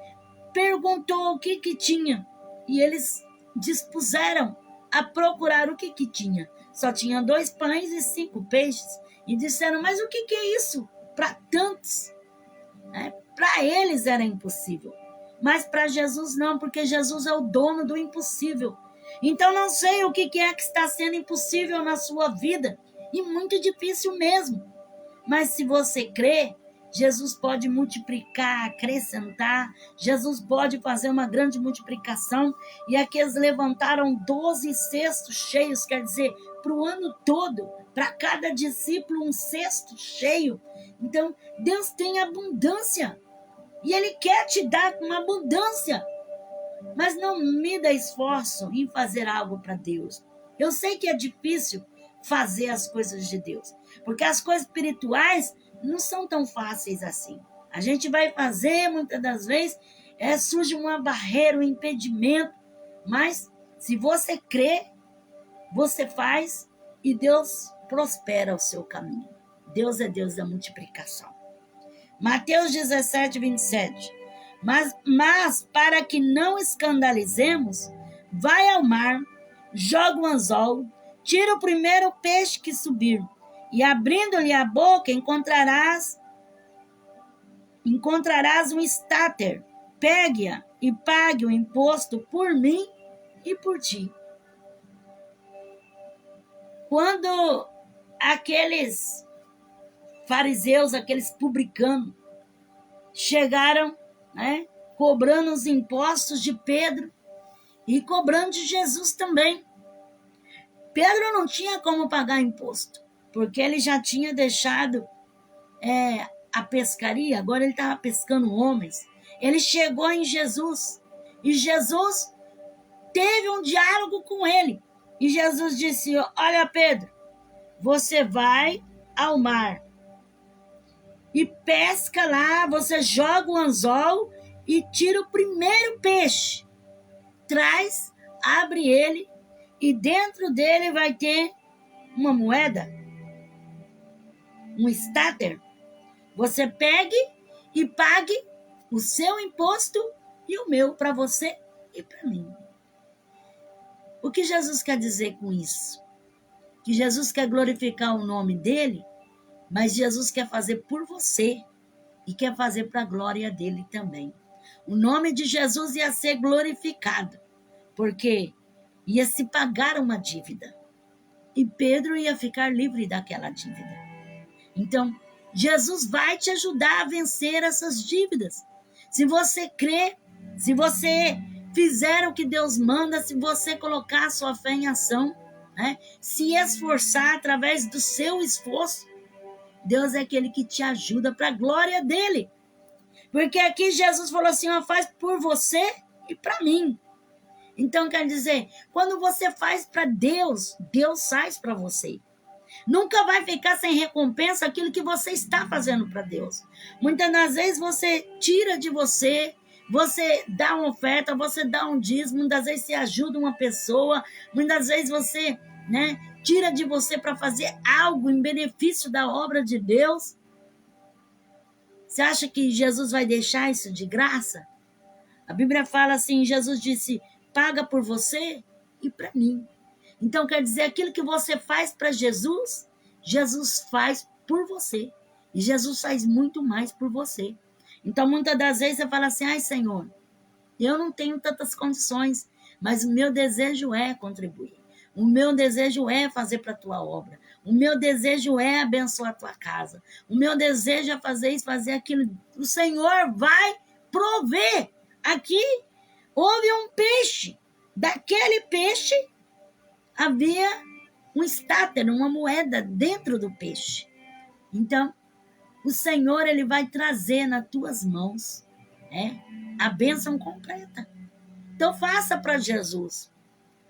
perguntou o que tinha e eles dispuseram a procurar o que tinha. Só tinha 2 pães e 5 peixes. E disseram, mas o que é isso? Para tantos. Para eles era impossível. Mas para Jesus não, porque Jesus é o dono do impossível. Então não sei o que é que está sendo impossível na sua vida. E muito difícil mesmo. Mas se você crê, Jesus pode multiplicar, acrescentar. Jesus pode fazer uma grande multiplicação. E aqui eles levantaram 12 cestos cheios, quer dizer, para o ano todo. Para cada discípulo, um cesto cheio. Então, Deus tem abundância. E Ele quer te dar uma abundância. Mas não me dá esforço em fazer algo para Deus. Eu sei que é difícil fazer as coisas de Deus. Porque as coisas espirituais não são tão fáceis assim. A gente vai fazer, muitas das vezes, surge uma barreira, um impedimento. Mas, se você crê, você faz e Deus prospera o seu caminho. Deus é Deus da multiplicação. Mateus 17, 27. Mas para que não escandalizemos, vai ao mar, joga um anzol, tira o primeiro peixe que subir, e abrindo-lhe a boca encontrarás um estáter. Pegue-a e pague o imposto por mim e por ti. Quando aqueles fariseus, aqueles publicanos, chegaram, cobrando os impostos de Pedro e cobrando de Jesus também. Pedro não tinha como pagar imposto, porque ele já tinha deixado a pescaria, agora ele estava pescando homens. Ele chegou em Jesus e Jesus teve um diálogo com ele. E Jesus disse, olha Pedro, você vai ao mar e pesca lá, você joga o anzol e tira o primeiro peixe. Traz, abre ele e dentro dele vai ter uma moeda, um estáter. Você pegue e pague o seu imposto e o meu para você e para mim. O que Jesus quer dizer com isso? Que Jesus quer glorificar o nome dele, mas Jesus quer fazer por você e quer fazer para a glória dele também. O nome de Jesus ia ser glorificado, porque ia se pagar uma dívida. E Pedro ia ficar livre daquela dívida. Então, Jesus vai te ajudar a vencer essas dívidas. Se você crer, se você fizer o que Deus manda, se você colocar a sua fé em ação, se esforçar através do seu esforço, Deus é aquele que te ajuda para a glória dele. Porque aqui Jesus falou assim, faz por você e para mim. Então quer dizer, quando você faz para Deus, Deus faz para você. Nunca vai ficar sem recompensa aquilo que você está fazendo para Deus. Muitas das vezes você tira de você, você dá uma oferta, você dá um dízimo, muitas vezes você ajuda uma pessoa, muitas vezes você tira de você para fazer algo em benefício da obra de Deus. Você acha que Jesus vai deixar isso de graça? A Bíblia fala assim, Jesus disse, paga por você e para mim. Então quer dizer, aquilo que você faz para Jesus, Jesus faz por você. E Jesus faz muito mais por você. Então muitas das vezes você fala assim, ai Senhor, eu não tenho tantas condições, mas o meu desejo é contribuir. O meu desejo é fazer para a tua obra. O meu desejo é abençoar a tua casa. O meu desejo é fazer isso, fazer aquilo. O Senhor vai prover. Aqui houve um peixe. Daquele peixe havia um estáter, uma moeda dentro do peixe. Então, o Senhor, ele vai trazer nas tuas mãos, a bênção completa. Então, faça para Jesus.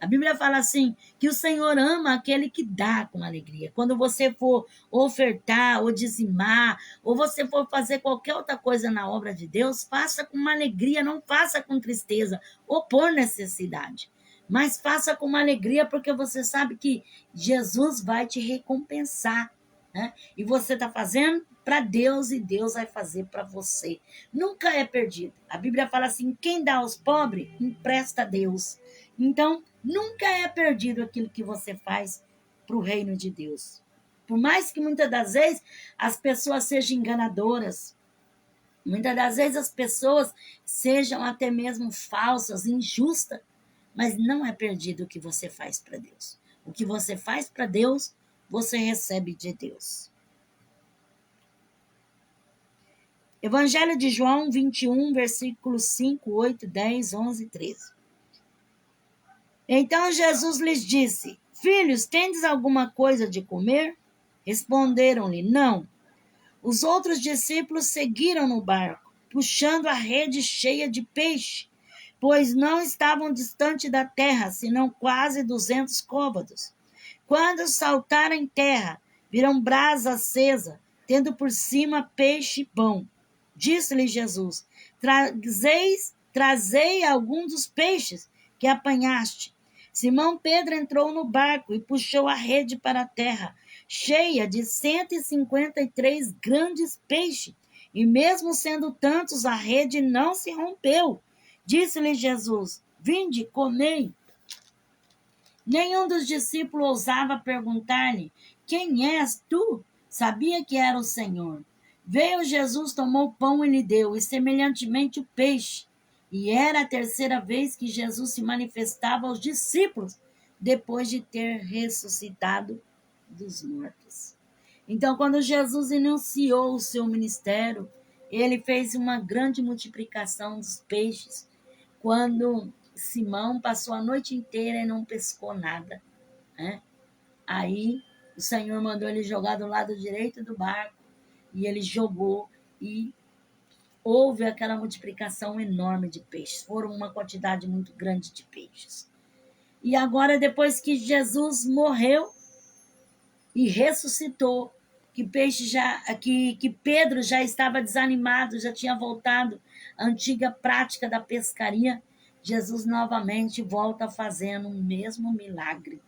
A Bíblia fala assim, que o Senhor ama aquele que dá com alegria. Quando você for ofertar, ou dizimar, ou você for fazer qualquer outra coisa na obra de Deus, faça com uma alegria, não faça com tristeza, ou por necessidade. Mas faça com uma alegria, porque você sabe que Jesus vai te recompensar. Né? E você está fazendo para Deus, e Deus vai fazer para você. Nunca é perdido. A Bíblia fala assim, quem dá aos pobres, empresta a Deus. Então, nunca é perdido aquilo que você faz para o reino de Deus. Por mais que muitas das vezes as pessoas sejam enganadoras, muitas das vezes as pessoas sejam até mesmo falsas, injustas, mas não é perdido o que você faz para Deus. O que você faz para Deus, você recebe de Deus. Evangelho de João 21, versículos 5, 8, 10, 11 e 13. Então Jesus lhes disse, filhos, tendes alguma coisa de comer? Responderam-lhe, não. Os outros discípulos seguiram no barco, puxando a rede cheia de peixe, pois não estavam distante da terra, senão quase 200 côvados. Quando saltaram em terra, viram brasa acesa, tendo por cima peixe e pão. Disse-lhe Jesus, trazei algum dos peixes que apanhaste. Simão Pedro entrou no barco e puxou a rede para a terra, cheia de 153 grandes peixes, e mesmo sendo tantos, a rede não se rompeu. Disse-lhe Jesus, vinde, comei. Nenhum dos discípulos ousava perguntar-lhe, quem és tu? Sabia que era o Senhor. Veio Jesus, tomou o pão e lhe deu, e semelhantemente o peixe. E era a terceira vez que Jesus se manifestava aos discípulos, depois de ter ressuscitado dos mortos. Então, quando Jesus iniciou o seu ministério, ele fez uma grande multiplicação dos peixes. Quando Simão passou a noite inteira e não pescou nada, né? Aí o Senhor mandou ele jogar do lado direito do barco, e ele jogou, e houve aquela multiplicação enorme de peixes. Foram uma quantidade muito grande de peixes. E agora, depois que Jesus morreu e ressuscitou, que Pedro já estava desanimado, já tinha voltado à antiga prática da pescaria, Jesus novamente volta fazendo o mesmo milagre,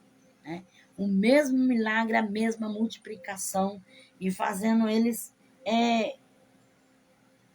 né? O mesmo milagre, a mesma multiplicação, e fazendo eles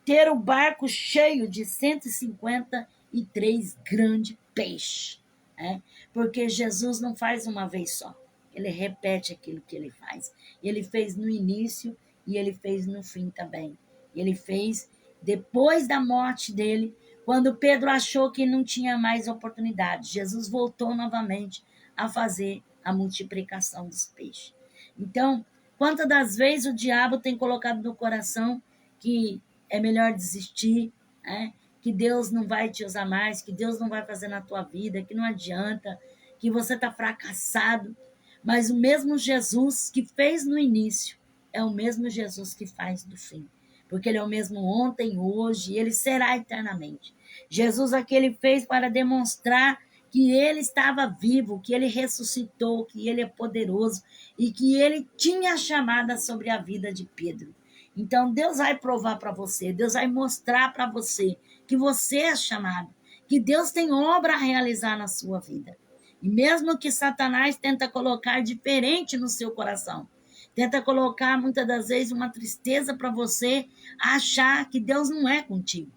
ter o barco cheio de 153 grandes peixes, né? Porque Jesus não faz uma vez só, ele repete aquilo que ele faz. Ele fez no início e ele fez no fim também. Ele fez depois da morte dele, quando Pedro achou que não tinha mais oportunidade. Jesus voltou novamente a fazer a multiplicação dos peixes. Então, quantas das vezes o diabo tem colocado no coração que é melhor desistir, né? Que Deus não vai te usar mais, que Deus não vai fazer na tua vida, que não adianta, que você está fracassado. Mas o mesmo Jesus que fez no início é o mesmo Jesus que faz no fim. Porque ele é o mesmo ontem, hoje, e ele será eternamente. Jesus aquele fez para demonstrar que ele estava vivo, que ele ressuscitou, que ele é poderoso e que ele tinha chamada sobre a vida de Pedro. Então, Deus vai provar para você, Deus vai mostrar para você que você é chamado, que Deus tem obra a realizar na sua vida. E mesmo que Satanás tenta colocar diferente no seu coração, tenta colocar muitas das vezes uma tristeza para você achar que Deus não é contigo,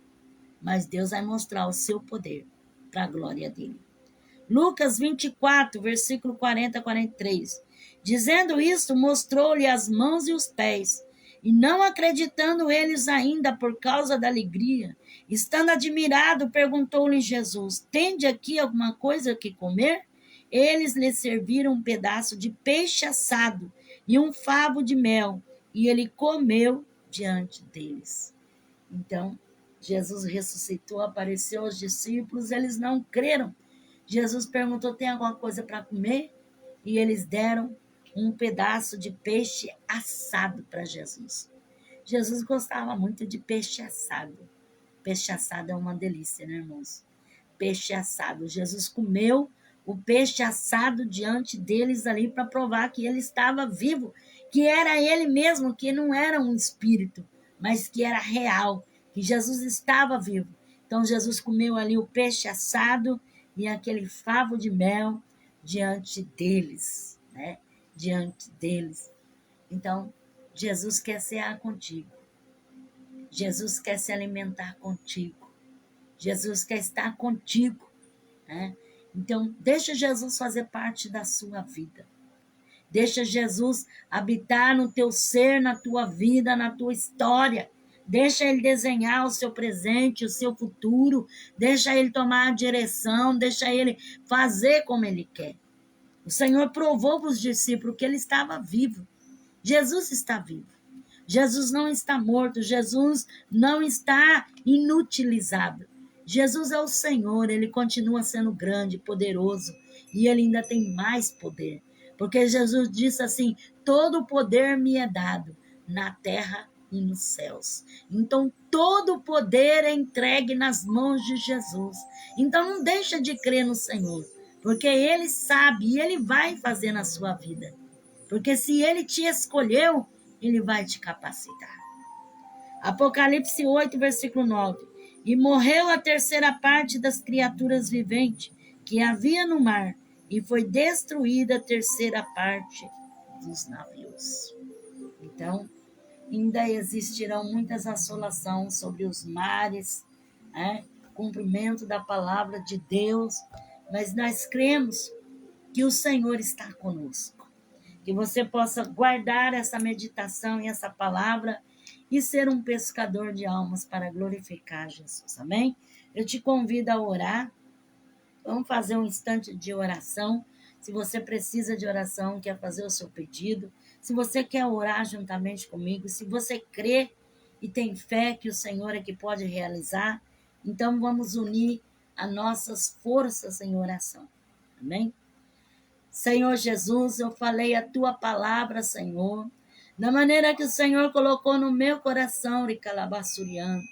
mas Deus vai mostrar o seu poder para a glória dele. Lucas 24, versículo 40 a 43. Dizendo isto, mostrou-lhe as mãos e os pés. E não acreditando eles ainda por causa da alegria, estando admirado, perguntou-lhe Jesus, tende aqui alguma coisa que comer? Eles lhe serviram um pedaço de peixe assado e um favo de mel, e ele comeu diante deles. Então, Jesus ressuscitou, apareceu aos discípulos, eles não creram. Jesus perguntou: tem alguma coisa para comer? E eles deram um pedaço de peixe assado para Jesus. Jesus gostava muito de peixe assado. Peixe assado é uma delícia, né, irmãos? Peixe assado. Jesus comeu o peixe assado diante deles ali para provar que ele estava vivo, que era ele mesmo, que não era um espírito, mas que era real, que Jesus estava vivo. Então Jesus comeu ali o peixe assado e aquele favo de mel diante deles, né? Diante deles. Então, Jesus quer cear contigo. Jesus quer se alimentar contigo. Jesus quer estar contigo, né? Então, deixa Jesus fazer parte da sua vida. Deixa Jesus habitar no teu ser, na tua vida, na tua história. Deixa ele desenhar o seu presente, o seu futuro. Deixa ele tomar a direção, deixa ele fazer como ele quer. O Senhor provou para os discípulos que ele estava vivo. Jesus está vivo. Jesus não está morto. Jesus não está inutilizado. Jesus é o Senhor. Ele continua sendo grande, poderoso. E ele ainda tem mais poder. Porque Jesus disse assim: todo o poder me é dado na terra e nos céus. Então, todo o poder é entregue nas mãos de Jesus. Então, não deixa de crer no Senhor. Porque ele sabe e ele vai fazer na sua vida. Porque se ele te escolheu, ele vai te capacitar. Apocalipse 8, versículo 9. E morreu a terceira parte das criaturas viventes que havia no mar, e foi destruída a terceira parte dos navios. Então, ainda existirão muitas assolações sobre os mares, né? Cumprimento da palavra de Deus, mas nós cremos que o Senhor está conosco. Que você possa guardar essa meditação e essa palavra e ser um pescador de almas para glorificar Jesus. Amém? Eu te convido a orar. Vamos fazer um instante de oração. Se você precisa de oração, quer fazer o seu pedido, se você quer orar juntamente comigo, se você crê e tem fé que o Senhor é que pode realizar, então vamos unir as nossas forças em oração. Amém? Senhor Jesus, eu falei a tua palavra, Senhor, da maneira que o Senhor colocou no meu coração, Ricalabassuriano.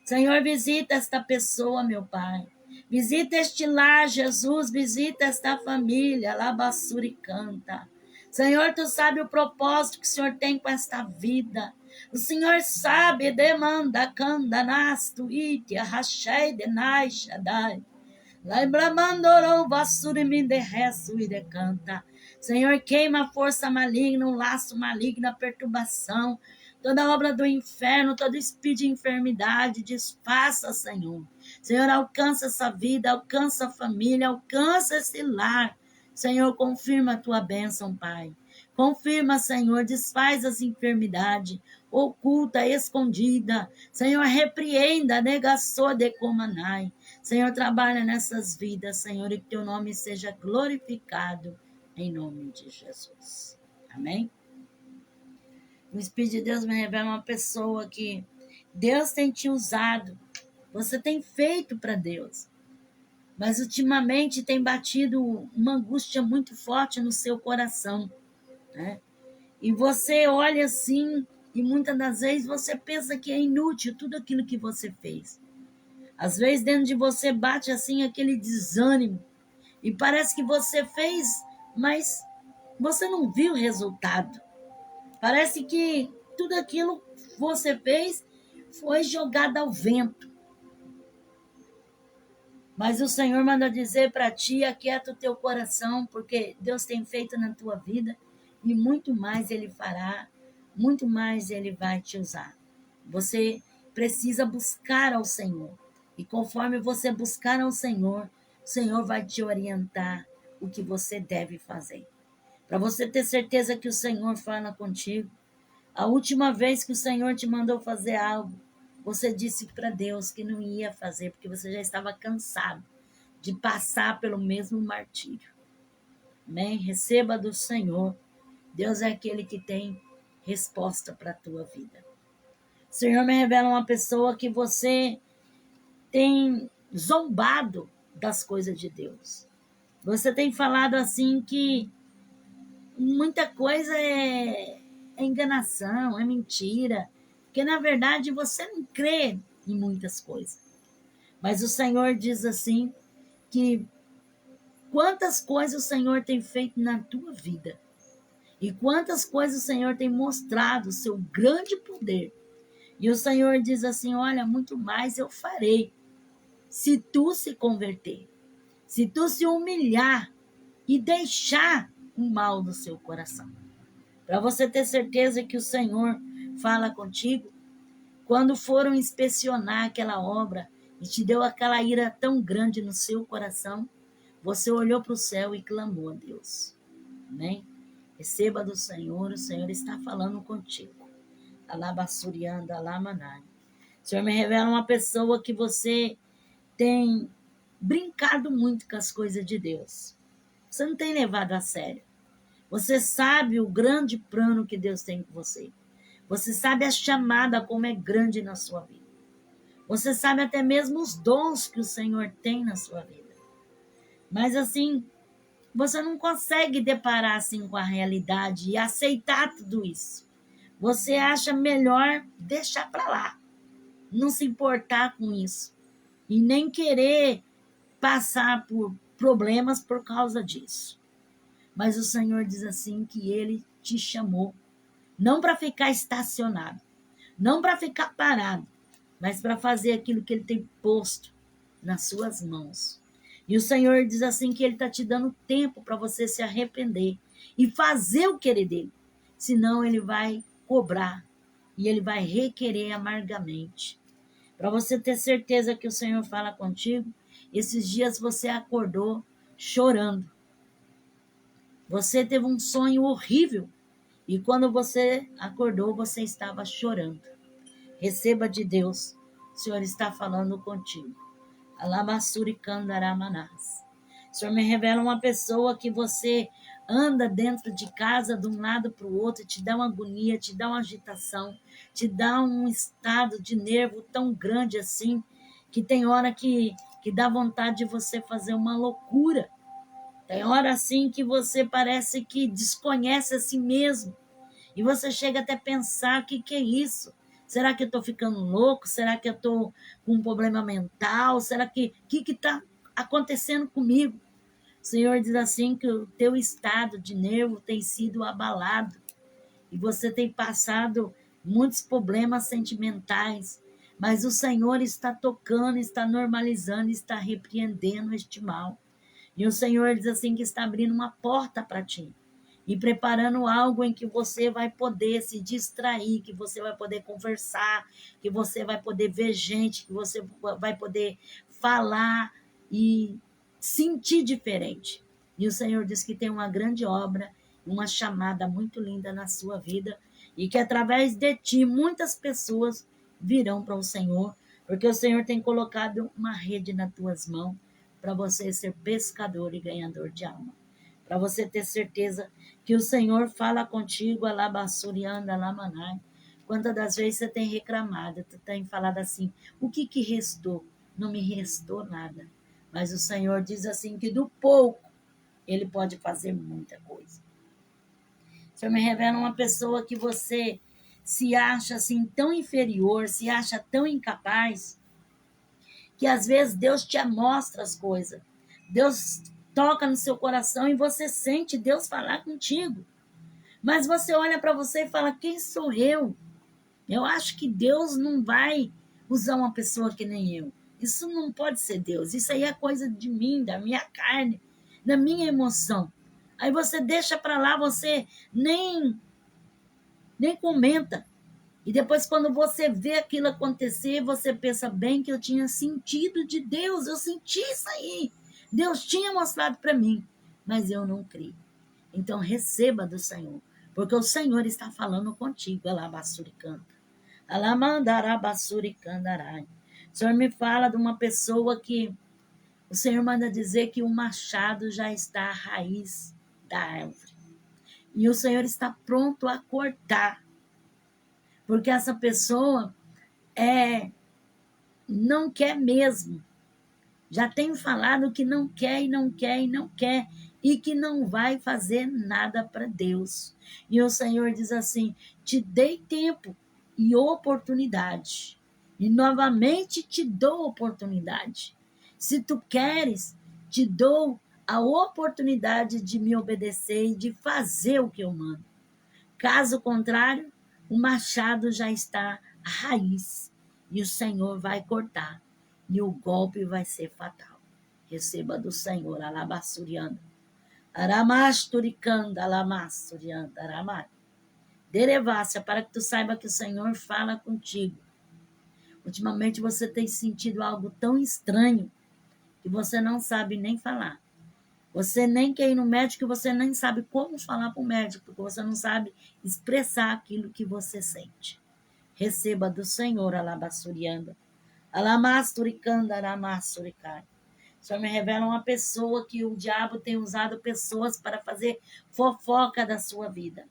Senhor, visita esta pessoa, meu Pai. Visita este lar, Jesus, visita esta família, Labassuricanta. Senhor, tu sabe o propósito que o Senhor tem com esta vida. O Senhor sabe, demanda, canda, nasto, itia, rachei, denai, shadai. Senhor, queima a força maligna, um laço maligno, a perturbação, toda obra do inferno, todo espírito de enfermidade, desfaça, Senhor. Senhor, alcança essa vida, alcança a família, alcança esse lar. Senhor, confirma a tua bênção, Pai. Confirma, Senhor, desfaz as enfermidades, oculta, escondida. Senhor, repreenda, negaçou de comanai. Senhor, trabalha nessas vidas, Senhor, e que teu nome seja glorificado em nome de Jesus. Amém? O Espírito de Deus me revela uma pessoa que Deus tem te usado. Você tem feito para Deus. Mas ultimamente tem batido uma angústia muito forte no seu coração, né? E você olha assim e muitas das vezes você pensa que é inútil tudo aquilo que você fez. Às vezes dentro de você bate assim aquele desânimo e parece que você fez, mas você não viu o resultado. Parece que tudo aquilo que você fez foi jogado ao vento. Mas o Senhor manda dizer para ti, aquieta o teu coração, porque Deus tem feito na tua vida e muito mais Ele fará, muito mais Ele vai te usar. Você precisa buscar ao Senhor. E conforme você buscar ao Senhor, o Senhor vai te orientar o que você deve fazer. Para você ter certeza que o Senhor fala contigo. A última vez que o Senhor te mandou fazer algo, você disse para Deus que não ia fazer, porque você já estava cansado de passar pelo mesmo martírio. Amém? Receba do Senhor. Deus é aquele que tem resposta para a tua vida. O Senhor me revela uma pessoa que você tem zombado das coisas de Deus. Você tem falado assim que muita coisa é enganação, é mentira, porque na verdade você não crê em muitas coisas. Mas o Senhor diz assim que quantas coisas o Senhor tem feito na tua vida e quantas coisas o Senhor tem mostrado o seu grande poder. E o Senhor diz assim, olha, muito mais eu farei se tu se converter, se tu se humilhar e deixar o mal no seu coração. Para você ter certeza que o Senhor fala contigo, quando foram inspecionar aquela obra e te deu aquela ira tão grande no seu coração, você olhou para o céu e clamou a Deus. Amém? Receba do Senhor, o Senhor está falando contigo. Alabassurianda, alamanai. O Senhor me revela uma pessoa que você tem brincado muito com as coisas de Deus. Você não tem levado a sério. Você sabe o grande plano que Deus tem com você. Você sabe a chamada como é grande na sua vida. Você sabe até mesmo os dons que o Senhor tem na sua vida. Mas assim, você não consegue deparar assim com a realidade e aceitar tudo isso. Você acha melhor deixar para lá. Não se importar com isso. E nem querer passar por problemas por causa disso. Mas o Senhor diz assim que Ele te chamou, não para ficar estacionado, não para ficar parado, mas para fazer aquilo que Ele tem posto nas suas mãos. E o Senhor diz assim que Ele está te dando tempo para você se arrepender e fazer o querer dEle, senão Ele vai cobrar e Ele vai requerer amargamente. Para você ter certeza que o Senhor fala contigo, esses dias você acordou chorando. Você teve um sonho horrível e quando você acordou, você estava chorando. Receba de Deus, o Senhor está falando contigo. Alabassuri Kandaramanás. O Senhor me revela uma pessoa que você anda dentro de casa de um lado para o outro, te dá uma agonia, te dá uma agitação, te dá um estado de nervo tão grande assim, que tem hora que dá vontade de você fazer uma loucura. Tem hora assim que você parece que desconhece a si mesmo. E você chega até a pensar, o que é isso? Será que eu estou ficando louco? Será que eu estou com um problema mental? Será que está acontecendo comigo? O Senhor diz assim que o teu estado de nervo tem sido abalado. E você tem passado muitos problemas sentimentais. Mas o Senhor está tocando, está normalizando, está repreendendo este mal. E o Senhor diz assim que está abrindo uma porta para ti e preparando algo em que você vai poder se distrair, que você vai poder conversar, que você vai poder ver gente, que você vai poder falar e sentir diferente. E o Senhor diz que tem uma grande obra, uma chamada muito linda na sua vida e que através de ti muitas pessoas virão para o Senhor, porque o Senhor tem colocado uma rede nas tuas mãos para você ser pescador e ganhador de alma. Para você ter certeza que o Senhor fala contigo, alabassurianda, alamanai. Quantas das vezes você tem reclamado, tu tem falado assim, o que restou? Não me restou nada. Mas o Senhor diz assim que do pouco Ele pode fazer muita coisa. O Senhor me revela uma pessoa que você se acha assim tão inferior, se acha tão incapaz, que às vezes Deus te mostra as coisas. Deus toca no seu coração e você sente Deus falar contigo. Mas você olha para você e fala, quem sou eu? Eu acho que Deus não vai usar uma pessoa que nem eu. Isso não pode ser Deus. Isso aí é coisa de mim, da minha carne, da minha emoção. Aí você deixa para lá, você nem comenta. E depois, quando você vê aquilo acontecer, você pensa bem que eu tinha sentido de Deus, eu senti isso aí. Deus tinha mostrado para mim, mas eu não criei. Então, receba do Senhor, porque o Senhor está falando contigo. Alabassuri canta. Alamandarabasuri candarai. O Senhor me fala de uma pessoa que o Senhor manda dizer que o machado já está à raiz da árvore. E o Senhor está pronto a cortar. Porque essa pessoa não quer mesmo. Já tenho falado que não quer e não quer e não quer. E que não vai fazer nada para Deus. E o Senhor diz assim: te dei tempo e oportunidade. E novamente te dou oportunidade. Se tu queres, te dou a oportunidade de me obedecer e de fazer o que eu mando. Caso contrário, o machado já está à raiz e o Senhor vai cortar e o golpe vai ser fatal. Receba do Senhor, alabassurianda, aramasturicanda, alamassurianda, aramai. Derevácia, para que tu saiba que o Senhor fala contigo. Ultimamente você tem sentido algo tão estranho que você não sabe nem falar. Você nem quer ir no médico, você nem sabe como falar para o médico, porque você não sabe expressar aquilo que você sente. Receba do Senhor, alabassurianda, alamasturicanda, aramassuricai. O Senhor me revela uma pessoa que o diabo tem usado pessoas para fazer fofoca da sua vida.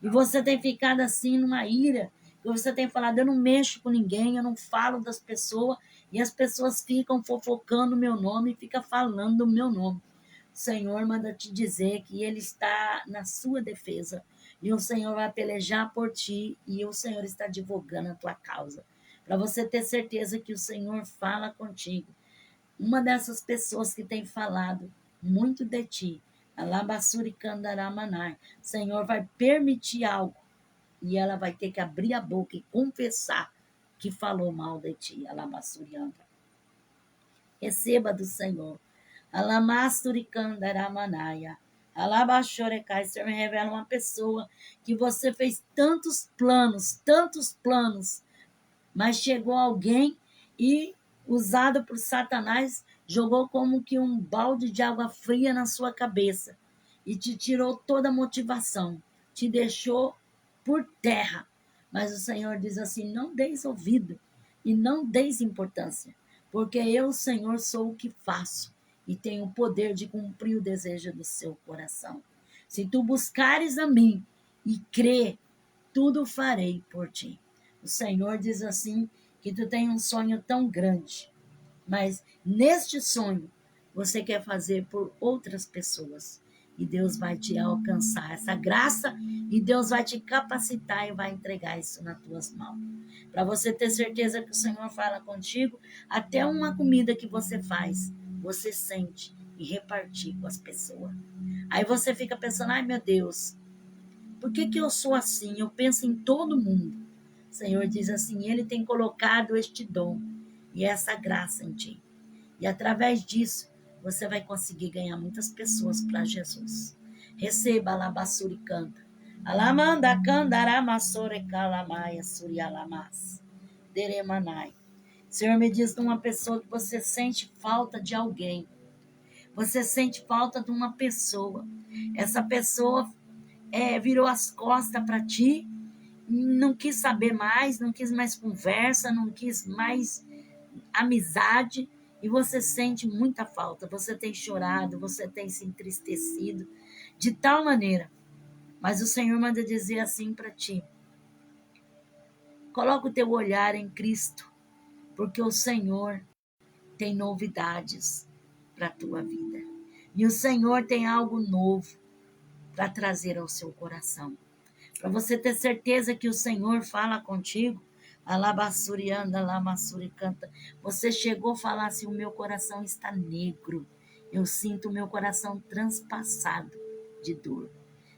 E você tem ficado assim numa ira, e você tem falado: eu não mexo com ninguém, eu não falo das pessoas, e as pessoas ficam fofocando o meu nome, ficam falando o meu nome. O Senhor manda te dizer que Ele está na sua defesa, e o Senhor vai pelejar por ti, e o Senhor está advogando a tua causa, para você ter certeza que o Senhor fala contigo. Uma dessas pessoas que tem falado muito de ti, alabassuricandaраmanai, o Senhor vai permitir algo, e ela vai ter que abrir a boca e confessar que falou mal de ti, alabassurianda. Receba do Senhor. Alamasturicandaramanaya. Alabachorecai. O Senhor me revela uma pessoa que você fez tantos planos, mas chegou alguém e, usado por Satanás, jogou como que um balde de água fria na sua cabeça e te tirou toda a motivação, te deixou por terra. Mas o Senhor diz assim: não deis ouvido e não deis importância, porque eu, Senhor, sou o que faço e tenho o poder de cumprir o desejo do seu coração. Se tu buscares a mim e crer, tudo farei por ti. O Senhor diz assim, que tu tem um sonho tão grande, mas neste sonho você quer fazer por outras pessoas. E Deus vai te alcançar essa graça e Deus vai te capacitar e vai entregar isso nas tuas mãos. Para você ter certeza que o Senhor fala contigo, até uma comida que você faz, você sente e repartir com as pessoas. Aí você fica pensando: ai meu Deus, por que eu sou assim? Eu penso em todo mundo. O Senhor diz assim: Ele tem colocado este dom e essa graça em ti. E através disso, você vai conseguir ganhar muitas pessoas para Jesus. Receba, alabassuri canta. Alamanda candaramassore calamaia surialamas. Deremanai. O Senhor me diz de uma pessoa que você sente falta de alguém. Você sente falta de uma pessoa. Essa pessoa virou as costas para ti, não quis saber mais, não quis mais conversa, não quis mais amizade, e você sente muita falta, você tem chorado, você tem se entristecido, de tal maneira. Mas o Senhor manda dizer assim para ti: coloca o teu olhar em Cristo, porque o Senhor tem novidades para a tua vida. E o Senhor tem algo novo para trazer ao seu coração. Para você ter certeza que o Senhor fala contigo, alabassurianda, alamassuricanta. Você chegou a falar assim: o meu coração está negro. Eu sinto o meu coração transpassado de dor.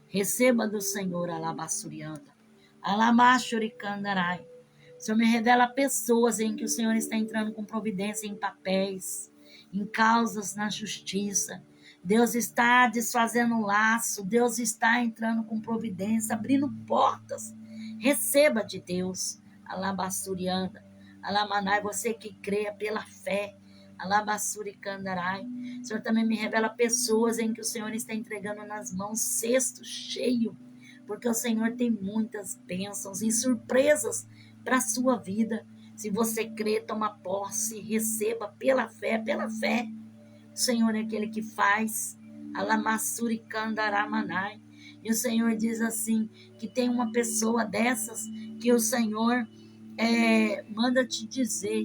Receba do Senhor, alabassurianda, alamachuricandarai. O Senhor me revela pessoas em que o Senhor está entrando com providência em papéis, em causas na justiça. Deus está desfazendo laço, Deus está entrando com providência, abrindo portas. Receba de Deus, alabassurianda, alamanai, você que crê pela fé, alabassuricandarai. O Senhor também me revela pessoas em que o Senhor está entregando nas mãos cesto cheio, porque o Senhor tem muitas bênçãos e surpresas para a sua vida. Se você crê, toma posse, receba pela fé, pela fé. O Senhor é aquele que faz Alamassuri Kandaramanai. E o Senhor diz assim, que tem uma pessoa dessas que o Senhor manda te dizer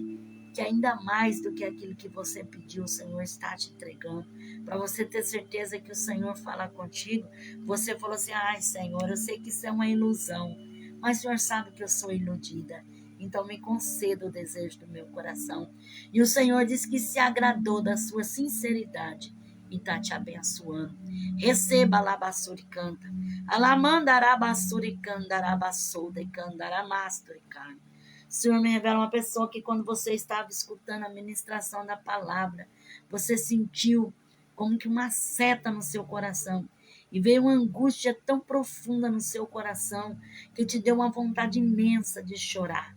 que ainda mais do que aquilo que você pediu, o Senhor está te entregando. Para você ter certeza que o Senhor fala contigo. Você falou assim, ai Senhor, eu sei que isso é uma ilusão, mas o Senhor sabe que eu sou iludida. Então me conceda o desejo do meu coração. E o Senhor diz que se agradou da sua sinceridade e está te abençoando. Receba a labassuri canta. Alamandarabasuri candarabasouda e candaramasturi canta. O Senhor me revela uma pessoa que quando você estava escutando a ministração da palavra, você sentiu como que uma seta no seu coração. E veio uma angústia tão profunda no seu coração que te deu uma vontade imensa de chorar.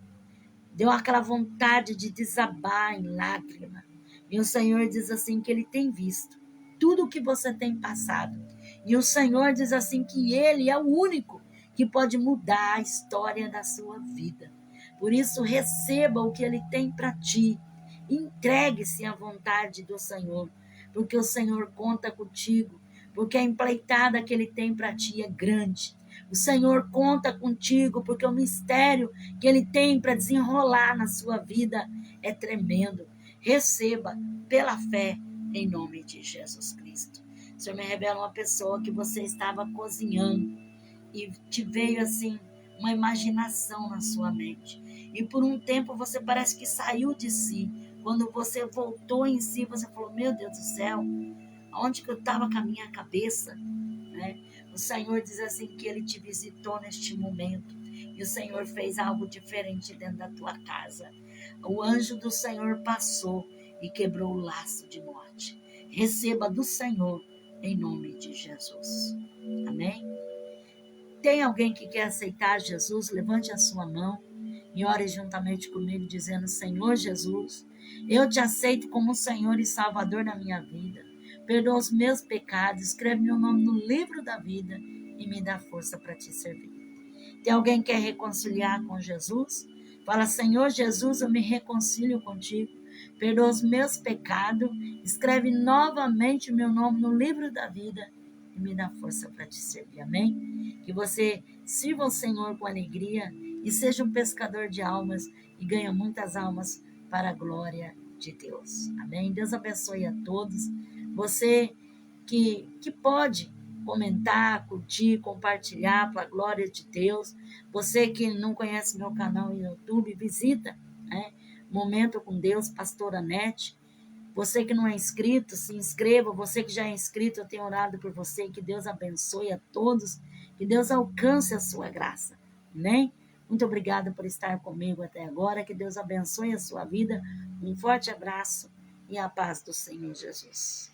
Deu aquela vontade de desabar em lágrima. E o Senhor diz assim que Ele tem visto tudo o que você tem passado. E o Senhor diz assim que Ele é o único que pode mudar a história da sua vida. Por isso, receba o que Ele tem para ti. Entregue-se à vontade do Senhor, porque o Senhor conta contigo, porque a empreitada que Ele tem para ti é grande. O Senhor conta contigo, porque o mistério que Ele tem para desenrolar na sua vida é tremendo. Receba pela fé, em nome de Jesus Cristo. O Senhor me revela uma pessoa que você estava cozinhando e te veio assim uma imaginação na sua mente. E por um tempo você parece que saiu de si. Quando você voltou em si, você falou, meu Deus do céu, onde que eu estava com a minha cabeça? Né? O Senhor diz assim que Ele te visitou neste momento. E o Senhor fez algo diferente dentro da tua casa. O anjo do Senhor passou e quebrou o laço de morte. Receba do Senhor em nome de Jesus. Amém? Tem alguém que quer aceitar Jesus? Levante a sua mão e ore juntamente comigo, dizendo, Senhor Jesus, eu te aceito como Senhor e Salvador da minha vida. Perdoa os meus pecados, escreve meu nome no livro da vida e me dá força para te servir. Tem alguém que quer reconciliar com Jesus? Fala, Senhor Jesus, eu me reconcilio contigo. Perdoa os meus pecados, escreve novamente meu nome no livro da vida e me dá força para te servir. Amém? Que você sirva o Senhor com alegria e seja um pescador de almas e ganhe muitas almas para a glória de Deus. Amém? Deus abençoe a todos. Você que pode comentar, curtir, compartilhar para a glória de Deus. Você que não conhece meu canal no YouTube, visita, né? Momento com Deus, Pastora Nete. Você que não é inscrito, se inscreva. Você que já é inscrito, eu tenho orado por você. Que Deus abençoe a todos. Que Deus alcance a sua graça. Amém? Muito obrigada por estar comigo até agora. Que Deus abençoe a sua vida. Um forte abraço e a paz do Senhor Jesus.